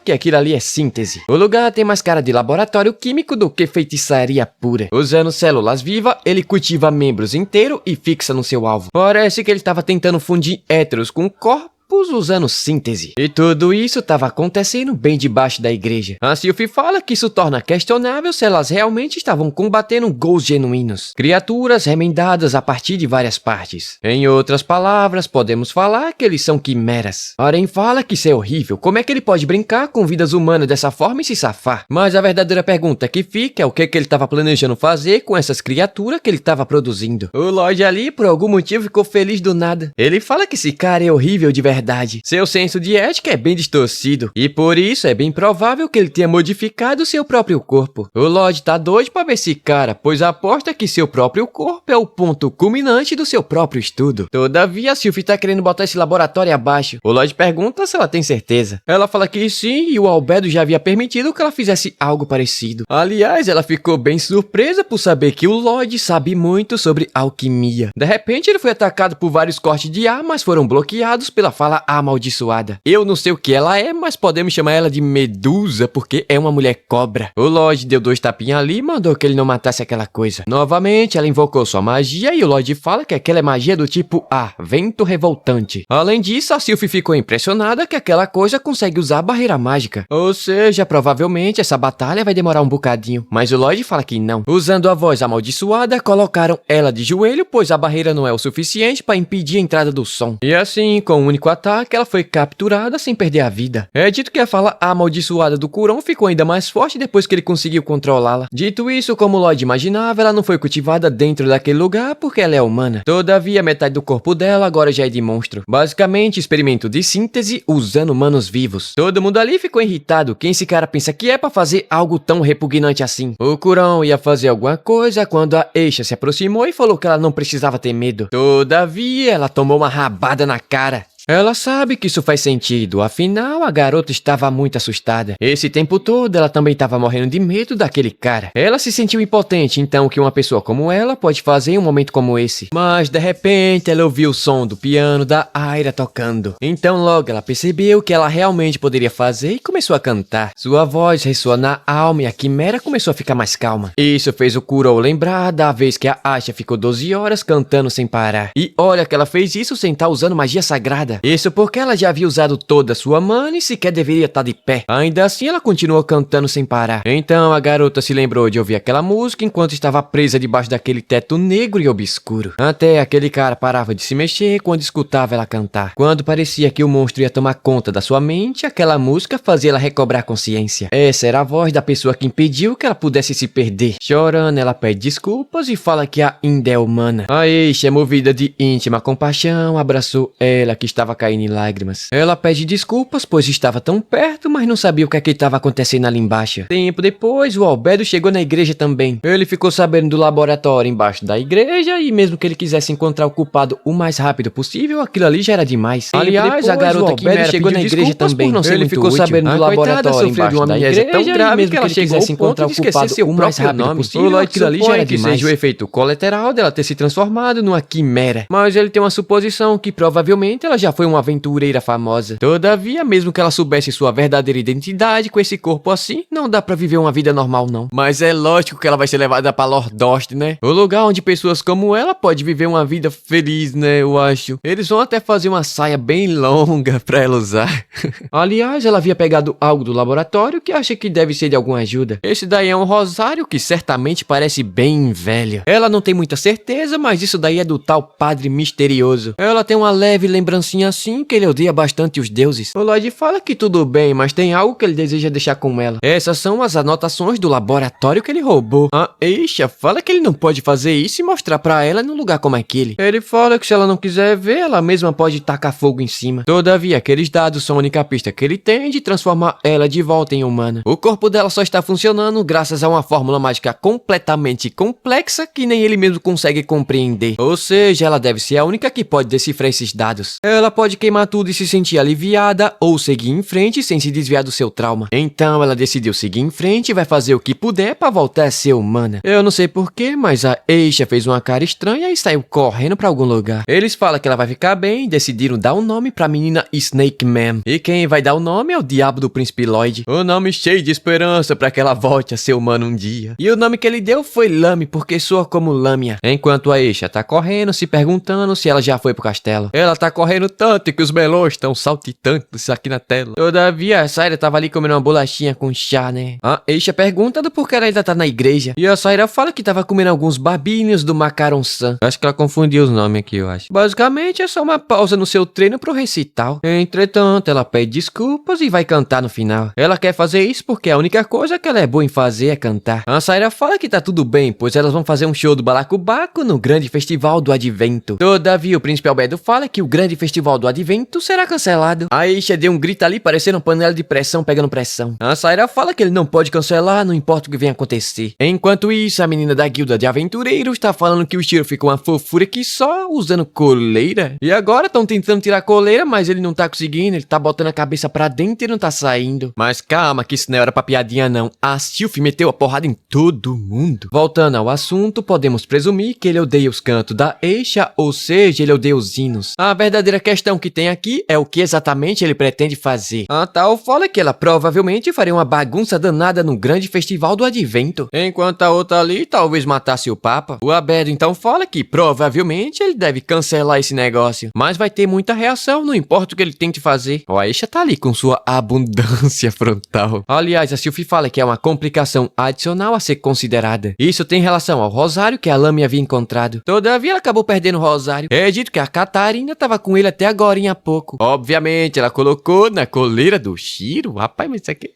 que aquilo ali é síntese. O lugar tem mais cara de laboratório químico do que feitiçaria pura. Usando células vivas, ele cultiva membros inteiros e fixa no seu alvo. Parece que ele estava tentando fundir héteros com corpos corpos usando síntese. E tudo isso estava acontecendo bem debaixo da igreja. A Sylphie fala que isso torna questionável se elas realmente estavam combatendo ghouls genuínos, criaturas remendadas a partir de várias partes. Em outras palavras, podemos falar que eles são quimeras. Aren fala que isso é horrível, como é que ele pode brincar com vidas humanas dessa forma e se safar? Mas a verdadeira pergunta que fica é o que ele estava planejando fazer com essas criaturas que ele estava produzindo. O Lloyd ali, por algum motivo, ficou feliz do nada. Ele fala que esse cara é horrível de verdade. Seu senso de ética é bem distorcido, e por isso é bem provável que ele tenha modificado seu próprio corpo. O Lloyd tá doido pra ver esse cara, pois aposta que seu próprio corpo é o ponto culminante do seu próprio estudo. Todavia, a Sylphie tá querendo botar esse laboratório abaixo. O Lloyd pergunta se ela tem certeza. Ela fala que sim, e o Albedo já havia permitido que ela fizesse algo parecido. Aliás, ela ficou bem surpresa por saber que o Lloyd sabe muito sobre alquimia. De repente, ele foi atacado por vários cortes de ar, mas foram bloqueados pela fala amaldiçoada. Eu não sei o que ela é, mas podemos chamar ela de Medusa, porque é uma mulher cobra. O Lloyd deu 2 tapinhas ali e mandou que ele não matasse aquela coisa. Novamente, ela invocou sua magia e o Lloyd fala que aquela é magia do tipo A, vento revoltante. Além disso, a Sylphie ficou impressionada que aquela coisa consegue usar a barreira mágica. Ou seja, provavelmente essa batalha vai demorar um bocadinho, mas o Lloyd fala que não. Usando a voz amaldiçoada, colocaram ela de joelho, pois a barreira não é o suficiente para impedir a entrada do som. E assim, com um único ataque, ela foi capturada sem perder a vida. É dito que a fala amaldiçoada do Curon ficou ainda mais forte depois que ele conseguiu controlá-la. Dito isso, como o Lloyd imaginava, ela não foi cultivada dentro daquele lugar porque ela é humana. Todavia, metade do corpo dela agora já é de monstro. Basicamente, experimento de síntese usando humanos vivos. Todo mundo ali ficou irritado. Quem esse cara pensa que é pra fazer algo tão repugnante assim? O Curon ia fazer alguma coisa quando a Aisha se aproximou e falou que ela não precisava ter medo. Todavia, ela tomou uma rabada na cara. Ela sabe que isso faz sentido, afinal a garota estava muito assustada. Esse tempo todo ela também estava morrendo de medo daquele cara. Ela se sentiu impotente, então o que uma pessoa como ela pode fazer em um momento como esse. Mas de repente ela ouviu o som do piano da Aira tocando. Então logo ela percebeu que ela realmente poderia fazer e começou a cantar. Sua voz ressoou na alma e a quimera começou a ficar mais calma. Isso fez o Kuro lembrar da vez que a Aisha ficou 12 horas cantando sem parar. E olha que ela fez isso sem estar usando magia sagrada. Isso porque ela já havia usado toda a sua mana e sequer deveria estar de pé. Ainda assim, ela continuou cantando sem parar. Então, a garota se lembrou de ouvir aquela música enquanto estava presa debaixo daquele teto negro e obscuro. Até aquele cara parava de se mexer quando escutava ela cantar. Quando parecia que o monstro ia tomar conta da sua mente, aquela música fazia ela recobrar consciência. Essa era a voz da pessoa que impediu que ela pudesse se perder. Chorando, ela pede desculpas e fala que ainda é humana. A Aisha, movida de íntima compaixão, abraçou ela que estava caindo em lágrimas. Ela pede desculpas, pois estava tão perto, mas não sabia o que é que estava acontecendo ali embaixo. Tempo depois, o Albedo chegou na igreja também. Ele ficou sabendo do laboratório embaixo da igreja e mesmo que ele quisesse encontrar o culpado o mais rápido possível, aquilo ali já era demais. Aliás, a garota Quimera chegou na igreja também. Ele ficou sabendo do laboratório embaixo da igreja tão grave que ela quisesse encontrar o culpado o mais rápido possível, aquilo ali já era demais. Seja o efeito colateral dela ter se transformado numa quimera. Mas ele tem uma suposição que provavelmente ela já foi uma aventureira famosa. Todavia, mesmo que ela soubesse sua verdadeira identidade, com esse corpo assim, não dá pra viver uma vida normal não. Mas é lógico que ela vai ser levada pra Lordost, né? O lugar onde pessoas como ela pode viver uma vida feliz, né? Eu acho. Eles vão até fazer uma saia bem longa pra ela usar. Aliás, ela havia pegado algo do laboratório que acha que deve ser de alguma ajuda. Esse daí é um rosário que certamente parece bem velho. Ela não tem muita certeza, mas isso daí é do tal padre misterioso. Ela tem uma leve lembrancinha assim que ele odeia bastante os deuses. O Lloyd fala que tudo bem, mas tem algo que ele deseja deixar com ela. Essas são as anotações do laboratório que ele roubou. A Aisha fala que ele não pode fazer isso e mostrar pra ela num lugar como aquele. Ele fala que se ela não quiser ver, ela mesma pode tacar fogo em cima. Todavia, aqueles dados são a única pista que ele tem de transformar ela de volta em humana. O corpo dela só está funcionando graças a uma fórmula mágica completamente complexa que nem ele mesmo consegue compreender. Ou seja, ela deve ser a única que pode decifrar esses dados. Ela pode queimar tudo e se sentir aliviada, ou seguir em frente sem se desviar do seu trauma. Então ela decidiu seguir em frente e vai fazer o que puder pra voltar a ser humana. Eu não sei porquê, mas a Aisha fez uma cara estranha e saiu correndo pra algum lugar. Eles falam que ela vai ficar bem e decidiram dar um nome pra menina Snake Man. E quem vai dar o nome é o diabo do príncipe Lloyd. O nome cheio de esperança pra que ela volte a ser humana um dia. E o nome que ele deu foi Lame, porque soa como lâmina. Enquanto a Aisha tá correndo, se perguntando se ela já foi pro castelo. Ela tá correndo tanto que os melões estão saltitantes aqui na tela. Todavia, a Saira tava ali comendo uma bolachinha com chá, né? A Aisha pergunta do porquê ela ainda tá na igreja. E a Saira fala que tava comendo alguns babinhos do Macaron-san. Acho que ela confundiu os nomes aqui, eu acho. Basicamente, é só uma pausa no seu treino pro recital. Entretanto, ela pede desculpas e vai cantar no final. Ela quer fazer isso porque a única coisa que ela é boa em fazer é cantar. A Saira fala que tá tudo bem, pois elas vão fazer um show do balacobaco no grande festival do Advento. Todavia, o príncipe Albedo fala que o grande festival do Advento será cancelado. A Aisha deu um grito ali, parecendo uma panela de pressão pegando pressão. A Saira fala que ele não pode cancelar, não importa o que venha acontecer. Enquanto isso, a menina da guilda de aventureiros tá falando que o Shiro ficou uma fofura que só, usando coleira. E agora estão tentando tirar a coleira, mas ele não tá conseguindo, ele tá botando a cabeça pra dentro e não tá saindo. Mas calma, que isso não era pra piadinha não. A Sylphie meteu a porrada em todo mundo. Voltando ao assunto, podemos presumir que ele odeia os cantos da Aisha, ou seja, ele odeia os hinos. A verdadeira questão que tem aqui é o que exatamente ele pretende fazer. A tal fala que ela provavelmente faria uma bagunça danada no grande festival do Advento, enquanto a outra ali talvez matasse o Papa. O Albedo então fala que provavelmente ele deve cancelar esse negócio, mas vai ter muita reação, não importa o que ele tente fazer. O Aisha tá ali com sua abundância frontal. Aliás, a Sylphie fala que é uma complicação adicional a ser considerada. Isso tem relação ao rosário que a Lamy havia encontrado. Todavia, ela acabou perdendo o rosário. É dito que a Catarina tava com ele até agora há pouco. Obviamente, ela colocou na coleira do Shiro. Rapaz, mas isso aqui...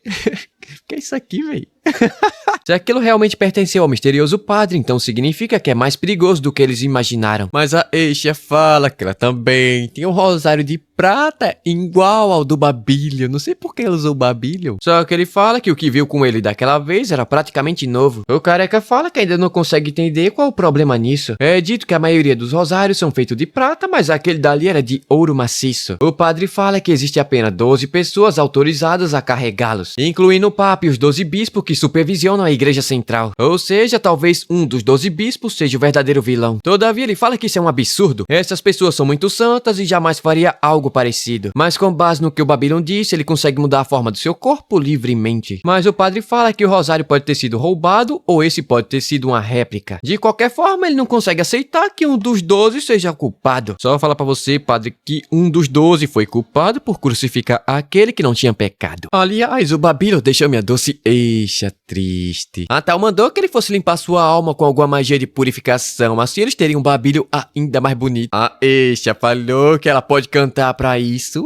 que é isso aqui, velho? Se aquilo realmente pertenceu ao misterioso padre, então significa que é mais perigoso do que eles imaginaram. Mas a Aisha fala que ela também tem um rosário de prata igual ao do Babylon. Não sei por que ela usou o Babylon. Só que ele fala que o que viu com ele daquela vez era praticamente novo. O careca fala que ainda não consegue entender qual o problema nisso. É dito que a maioria dos rosários são feitos de prata, mas aquele dali era de ouro maciço. O padre fala que existe apenas 12 pessoas autorizadas a carregá-los, incluindo o Papa e os 12 bispos que supervisionam a igreja central. Ou seja, talvez um dos 12 bispos seja o verdadeiro vilão. Todavia, ele fala que isso é um absurdo. Essas pessoas são muito santas e jamais faria algo parecido. Mas com base no que o Babylon disse, ele consegue mudar a forma do seu corpo livremente. Mas o padre fala que o rosário pode ter sido roubado ou esse pode ter sido uma réplica. De qualquer forma, ele não consegue aceitar que um dos 12 seja culpado. Só falar pra você, padre, que um dos 12 foi culpado por crucificar aquele que não tinha pecado. Aliás, o Babylon deixou minha doce Aisha triste. A tal mandou que ele fosse limpar sua alma com alguma magia de purificação, assim eles teriam um Babylon ainda mais bonito. A Aisha falou que ela pode cantar pra isso.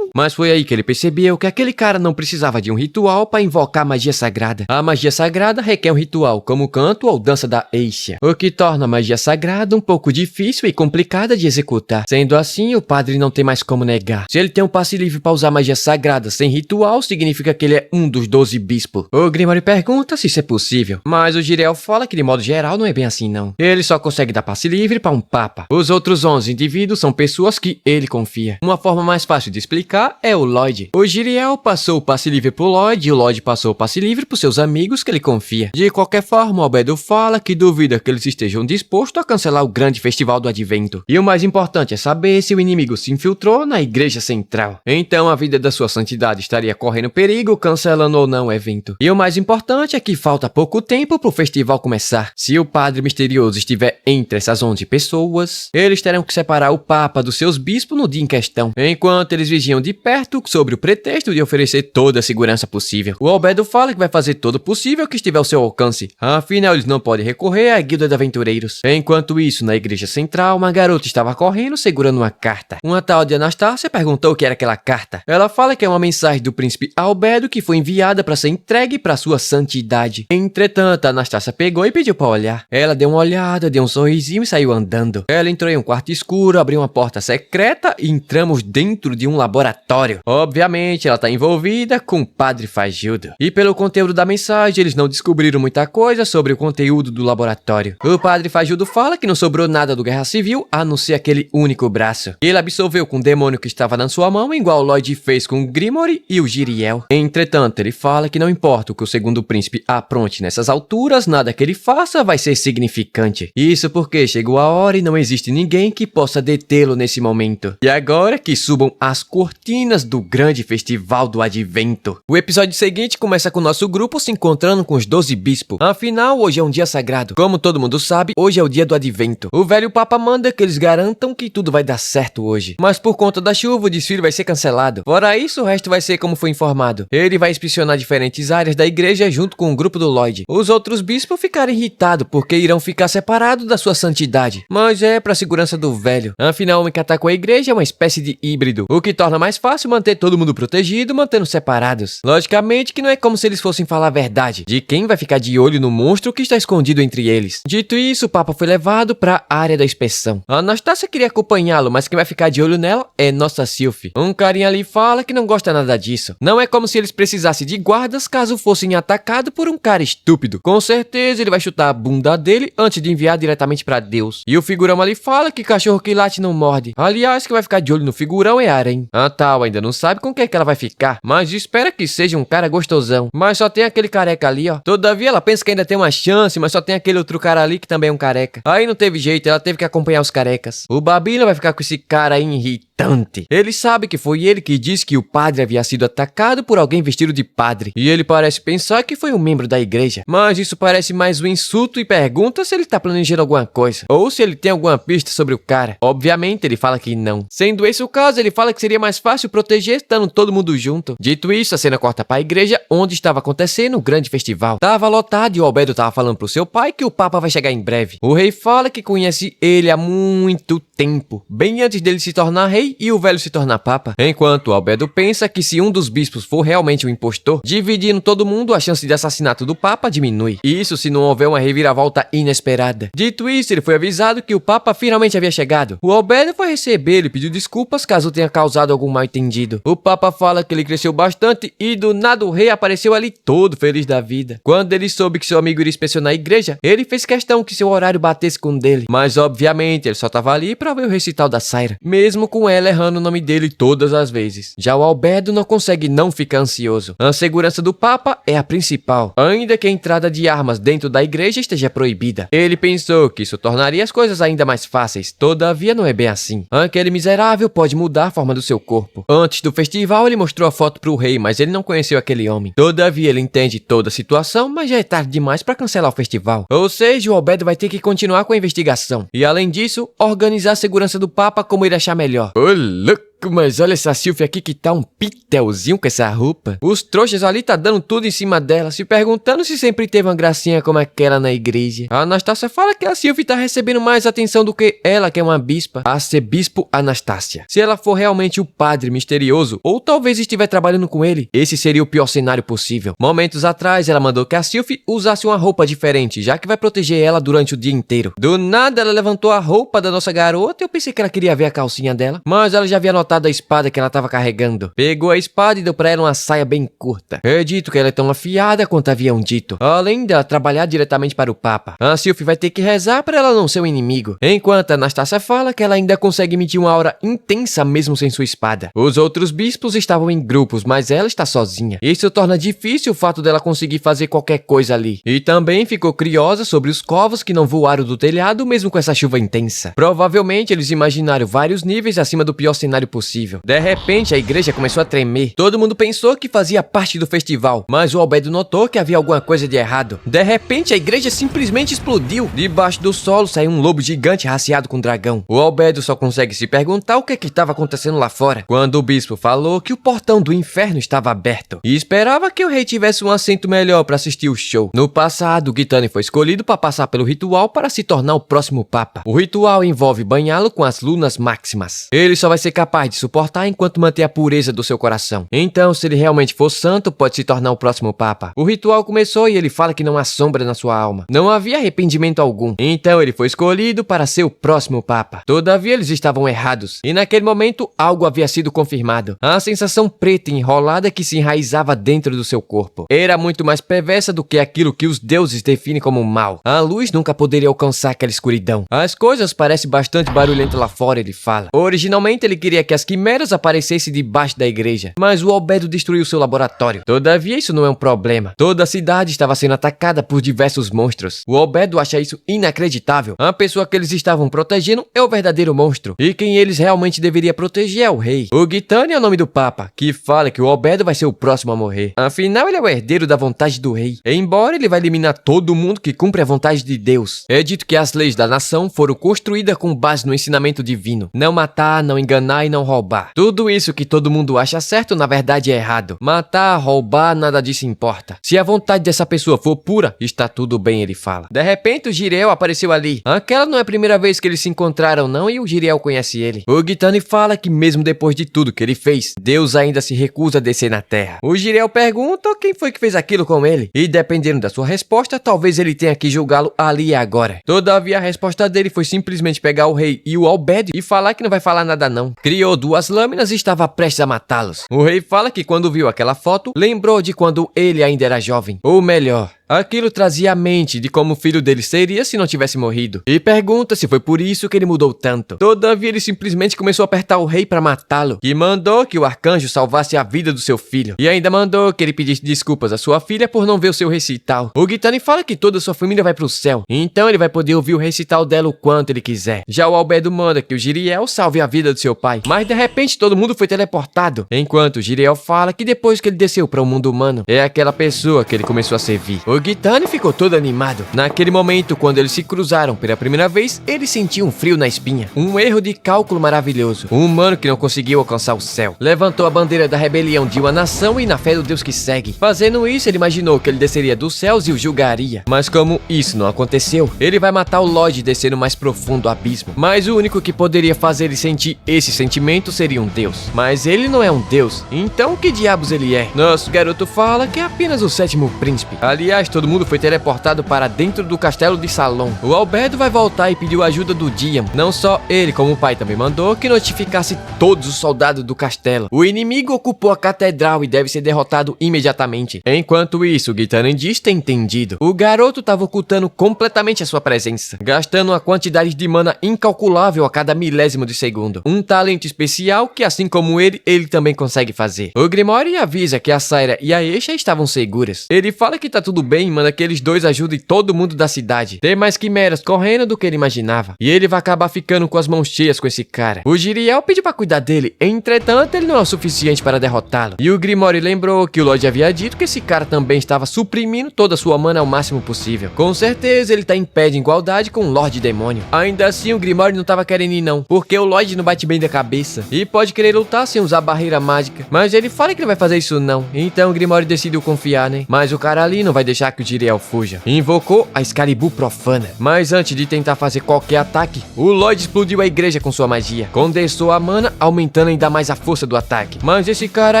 Mas foi aí que ele percebeu que aquele cara não precisava de um ritual para invocar a magia sagrada. A magia sagrada requer um ritual, como o canto ou dança da Aisha, o que torna a magia sagrada um pouco difícil e complicada de executar. Sendo assim, o padre não tem mais como negar. Se ele tem um passe livre para usar magia sagrada sem ritual, significa que ele é um dos 12 bispos. O Grimoire pergunta se isso é possível, mas o Jiriel fala que de modo geral não é bem assim não. Ele só consegue dar passe livre para um papa. Os outros 11 indivíduos são pessoas que ele confia. Uma forma mais fácil de explicar é o Lloyd. O Jiriel passou o passe livre pro Lloyd e o Lloyd passou o passe livre pros seus amigos que ele confia. De qualquer forma, o Albedo fala que duvida que eles estejam dispostos a cancelar o grande festival do Advento. E o mais importante é saber se o inimigo se infiltrou na igreja central. Então a vida da sua santidade estaria correndo perigo, cancelando ou não o evento. E o mais importante é que falta pouco tempo pro festival começar. Se o padre misterioso estiver entre essas 11 pessoas, eles terão que separar o papa dos seus bispos no dia em questão, enquanto eles vigiam de perto sobre o pretexto de oferecer toda a segurança possível. O Albedo fala que vai fazer todo o possível que estiver ao seu alcance, afinal eles não podem recorrer à guilda de aventureiros. Enquanto isso, na igreja central, uma garota estava correndo segurando uma carta. Uma tal de Anastácia perguntou o que era aquela carta. Ela fala que é uma mensagem do príncipe Albedo que foi enviada para ser entregue para sua santidade. Entretanto, a Anastácia pegou e pediu para olhar. Ela deu uma olhada, deu um sorrisinho e saiu andando. Ela entrou em um quarto escuro, abriu uma porta secreta e entramos dentro de um laboratório. Obviamente, ela está envolvida com o Padre Fagildo. E pelo conteúdo da mensagem, eles não descobriram muita coisa sobre o conteúdo do laboratório. O Padre Fagildo fala que não sobrou nada do Guerra Civil, a não ser aquele único braço. Ele absorveu com o demônio que estava na sua mão, igual o Lloyd fez com o Grimoire e o Jiriel. Entretanto, ele fala que não importa o que o segundo príncipe apronte nessas alturas, nada que ele faça vai ser significante. Isso porque chegou a hora e não existe ninguém que possa detê-lo nesse momento. E agora hora que subam as cortinas do grande festival do Advento. O episódio seguinte começa com o nosso grupo se encontrando com os 12 bispos. Afinal, hoje é um dia sagrado. Como todo mundo sabe, hoje é o dia do Advento. O velho Papa manda que eles garantam que tudo vai dar certo hoje. Mas por conta da chuva, o desfile vai ser cancelado. Fora isso, o resto vai ser como foi informado. Ele vai inspecionar diferentes áreas da igreja junto com o grupo do Lloyd. Os outros bispos ficaram irritados porque irão ficar separados da sua santidade. Mas é pra segurança do velho. Afinal, o homem que atacou a igreja é uma espécie de híbrido, o que torna mais fácil manter todo mundo protegido, mantendo separados. Logicamente que não é como se eles fossem falar a verdade de quem vai ficar de olho no monstro que está escondido entre eles. Dito isso, o Papa foi levado para a área da inspeção. A Anastácia queria acompanhá-lo, mas quem vai ficar de olho nela é nossa Sylvie. Um carinha ali fala que não gosta nada disso. Não é como se eles precisassem de guardas caso fossem atacados por um cara estúpido. Com certeza ele vai chutar a bunda dele antes de enviar diretamente para Deus. E o figurão ali fala que cachorro que late não morde. Aliás, quem vai ficar de olho no figurão é a Aren. A Tal ainda não sabe com quem é que ela vai ficar, mas espera que seja um cara gostosão. Mas só tem aquele careca ali, ó. Todavia ela pensa que ainda tem uma chance, mas só tem aquele outro cara ali que também é um careca. Aí não teve jeito, ela teve que acompanhar os carecas. O Babila vai ficar com esse cara aí irritante. Ele sabe que foi ele que disse que o padre havia sido atacado por alguém vestido de padre. E ele parece pensar que foi um membro da igreja. Mas isso parece mais um insulto e pergunta se ele tá planejando alguma coisa. Ou se ele tem alguma pista sobre o cara. Obviamente ele fala que não. Sendo esse o caso, ele fala que seria mais fácil proteger estando todo mundo junto. Dito isso, a cena corta para a igreja onde estava acontecendo o grande festival. Tava lotado e o Albedo tava falando pro seu pai que o Papa vai chegar em breve. O rei fala que conhece ele há muito tempo, bem antes dele se tornar rei e o velho se tornar Papa. Enquanto o Albedo pensa que se um dos bispos for realmente um impostor, dividindo todo mundo, a chance de assassinato do Papa diminui. Isso se não houver uma reviravolta inesperada. Dito isso, ele foi avisado que o Papa finalmente havia chegado. O Albedo foi receber e pediu desculpas caso tenha causado algum mal entendido. O Papa fala que ele cresceu bastante e do nada o rei apareceu ali todo feliz da vida. Quando ele soube que seu amigo iria inspecionar a igreja, ele fez questão que seu horário batesse com o dele. Mas obviamente ele só tava ali pra ver o recital da Saira, mesmo com ela errando o nome dele todas as vezes. Já o Albedo não consegue não ficar ansioso. A segurança do Papa é a principal, ainda que a entrada de armas dentro da igreja esteja proibida. Ele pensou que isso tornaria as coisas ainda mais fáceis, todavia não é bem assim. Aquele miserável pode mudar a forma do seu corpo. Antes do festival ele mostrou a foto pro rei, mas ele não conheceu aquele homem. Todavia ele entende toda a situação, mas já é tarde demais pra cancelar o festival. Ou seja, o Albedo vai ter que continuar com a investigação. E além disso, organizar a segurança do Papa como ele achar melhor. Ô, louco! Mas olha essa Sylvie aqui que tá um pitelzinho com essa roupa. Os trouxas ali tá dando tudo em cima dela, se perguntando se sempre teve uma gracinha como aquela na igreja. A Anastácia fala que a Sylvie tá recebendo mais atenção do que ela, que é uma bispa. Arcebispo Anastácia. Se ela for realmente o padre misterioso, ou talvez estiver trabalhando com ele, esse seria o pior cenário possível. Momentos atrás, ela mandou que a Sylvie usasse uma roupa diferente, já que vai proteger ela durante o dia inteiro. Do nada, ela levantou a roupa da nossa garota e eu pensei que ela queria ver a calcinha dela, mas ela já havia notado a espada que ela estava carregando. Pegou a espada e deu pra ela uma saia bem curta. É dito que ela é tão afiada quanto haviam dito. Além dela trabalhar diretamente para o Papa, a Sylvie vai ter que rezar para ela não ser um inimigo. Enquanto a Anastácia fala que ela ainda consegue emitir uma aura intensa mesmo sem sua espada. Os outros bispos estavam em grupos, mas ela está sozinha. Isso torna difícil o fato dela conseguir fazer qualquer coisa ali. E também ficou curiosa sobre os corvos que não voaram do telhado mesmo com essa chuva intensa. Provavelmente eles imaginaram vários níveis acima do pior cenário possível. De repente, a igreja começou a tremer. Todo mundo pensou que fazia parte do festival, mas o Albedo notou que havia alguma coisa de errado. De repente, a igreja simplesmente explodiu. Debaixo do solo saiu um lobo gigante raciado com dragão. O Albedo só consegue se perguntar o que estava acontecendo lá fora, quando o bispo falou que o portão do inferno estava aberto e esperava que o rei tivesse um assento melhor para assistir o show. No passado, Gitane foi escolhido para passar pelo ritual para se tornar o próximo Papa. O ritual envolve banhá-lo com as lunas máximas. Ele só vai ser capaz de suportar enquanto manter a pureza do seu coração. Então, se ele realmente for santo, pode se tornar o próximo Papa. O ritual começou e ele fala que não há sombra na sua alma. Não havia arrependimento algum. Então, ele foi escolhido para ser o próximo Papa. Todavia, eles estavam errados. E naquele momento, algo havia sido confirmado. A sensação preta e enrolada que se enraizava dentro do seu corpo era muito mais perversa do que aquilo que os deuses definem como mal. A luz nunca poderia alcançar aquela escuridão. As coisas parecem bastante barulhentas lá fora, ele fala. Originalmente, ele queria que a as quimeras aparecessem debaixo da igreja, mas o Albedo destruiu seu laboratório. Todavia, isso não é um problema. Toda a cidade estava sendo atacada por diversos monstros. O Albedo acha isso inacreditável. A pessoa que eles estavam protegendo é o verdadeiro monstro, e quem eles realmente deveria proteger é o rei. O Gitane é o nome do Papa, que fala que o Albedo vai ser o próximo a morrer. Afinal, ele é o herdeiro da vontade do rei. Embora ele vai eliminar todo mundo que cumpre a vontade de Deus. É dito que as leis da nação foram construídas com base no ensinamento divino. Não matar, não enganar e não roubar. Tudo isso que todo mundo acha certo, na verdade é errado. Matar, roubar, nada disso importa. Se a vontade dessa pessoa for pura, está tudo bem, ele fala. De repente, o Jiriel apareceu ali. Aquela não é a primeira vez que eles se encontraram, não, e o Jiriel conhece ele. O Gitane fala que mesmo depois de tudo que ele fez, Deus ainda se recusa a descer na terra. O Jiriel pergunta quem foi que fez aquilo com ele, e dependendo da sua resposta, talvez ele tenha que julgá-lo ali e agora. Todavia, a resposta dele foi simplesmente pegar o rei e o Albedo e falar que não vai falar nada não. Criou duas lâminas e estava prestes a matá-los. O rei fala que quando viu aquela foto, lembrou de quando ele ainda era jovem. Ou melhor, aquilo trazia a mente de como o filho dele seria se não tivesse morrido. E pergunta se foi por isso que ele mudou tanto. Todavia, ele simplesmente começou a apertar o rei para matá-lo. E mandou que o arcanjo salvasse a vida do seu filho. E ainda mandou que ele pedisse desculpas à sua filha por não ver o seu recital. O Gitane fala que toda a sua família vai pro céu. Então ele vai poder ouvir o recital dela o quanto ele quiser. Já o Albedo manda que o Jiriel salve a vida do seu pai. Mas de repente todo mundo foi teleportado. Enquanto o Jiriel fala que depois que ele desceu para o mundo humano, é aquela pessoa que ele começou a servir. O Gitane ficou todo animado. Naquele momento, quando eles se cruzaram pela primeira vez, ele sentiu um frio na espinha. Um erro de cálculo maravilhoso. Um humano que não conseguiu alcançar o céu. Levantou a bandeira da rebelião de uma nação e na fé do Deus que segue. Fazendo isso, ele imaginou que ele desceria dos céus e o julgaria. Mas como isso não aconteceu, ele vai matar o Lloyd e descer no mais profundo abismo. Mas o único que poderia fazer ele sentir esse sentimento seria um Deus. Mas ele não é um Deus. Então que diabos ele é? Nosso garoto fala que é apenas o sétimo príncipe. Aliás, todo mundo foi teleportado para dentro do castelo de Salon. O Albedo vai voltar e pediu ajuda do Diam. Não só ele, como o pai também mandou que notificasse todos os soldados do castelo. O inimigo ocupou a catedral e deve ser derrotado imediatamente. Enquanto isso, o Gitane diz ter entendido. O garoto estava ocultando completamente a sua presença, gastando uma quantidade de mana incalculável a cada milésimo de segundo. Um talento especial que, assim como ele também consegue fazer. O Grimoire avisa que a Saira e a Esha estavam seguras. Ele fala que tá tudo bem e manda que eles dois ajudem todo mundo da cidade. Tem mais quimeras correndo do que ele imaginava. E ele vai acabar ficando com as mãos cheias com esse cara. O Jiriel pediu pra cuidar dele, entretanto ele não é o suficiente para derrotá-lo. E o Grimoire lembrou que o Lloyd havia dito que esse cara também estava suprimindo toda a sua mana ao máximo possível. Com certeza ele tá em pé de igualdade com o Lorde Demônio. Ainda assim o Grimoire não tava querendo ir não, porque o Lloyd não bate bem da cabeça e pode querer lutar sem usar barreira mágica. Mas ele fala que não vai fazer isso não. Então o Grimoire decidiu confiar, né? Mas o cara ali não vai deixar que o Jiriel fuja. Invocou a Excalibur profana. Mas antes de tentar fazer qualquer ataque, o Lloyd explodiu a igreja com sua magia. Condensou a mana, aumentando ainda mais a força do ataque. Mas esse cara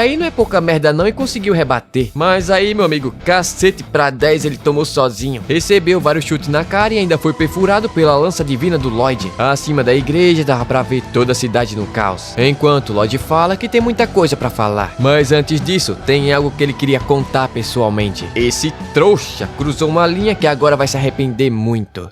aí não é pouca merda não e conseguiu rebater. Mas aí, meu amigo, cacete pra 10 ele tomou sozinho. Recebeu vários chutes na cara e ainda foi perfurado pela lança divina do Lloyd. Acima da igreja dava pra ver toda a cidade no caos. Enquanto o Lloyd fala que tem muita coisa pra falar. Mas antes disso, tem algo que ele queria contar pessoalmente. Esse trouxa cruzou uma linha que agora vai se arrepender muito.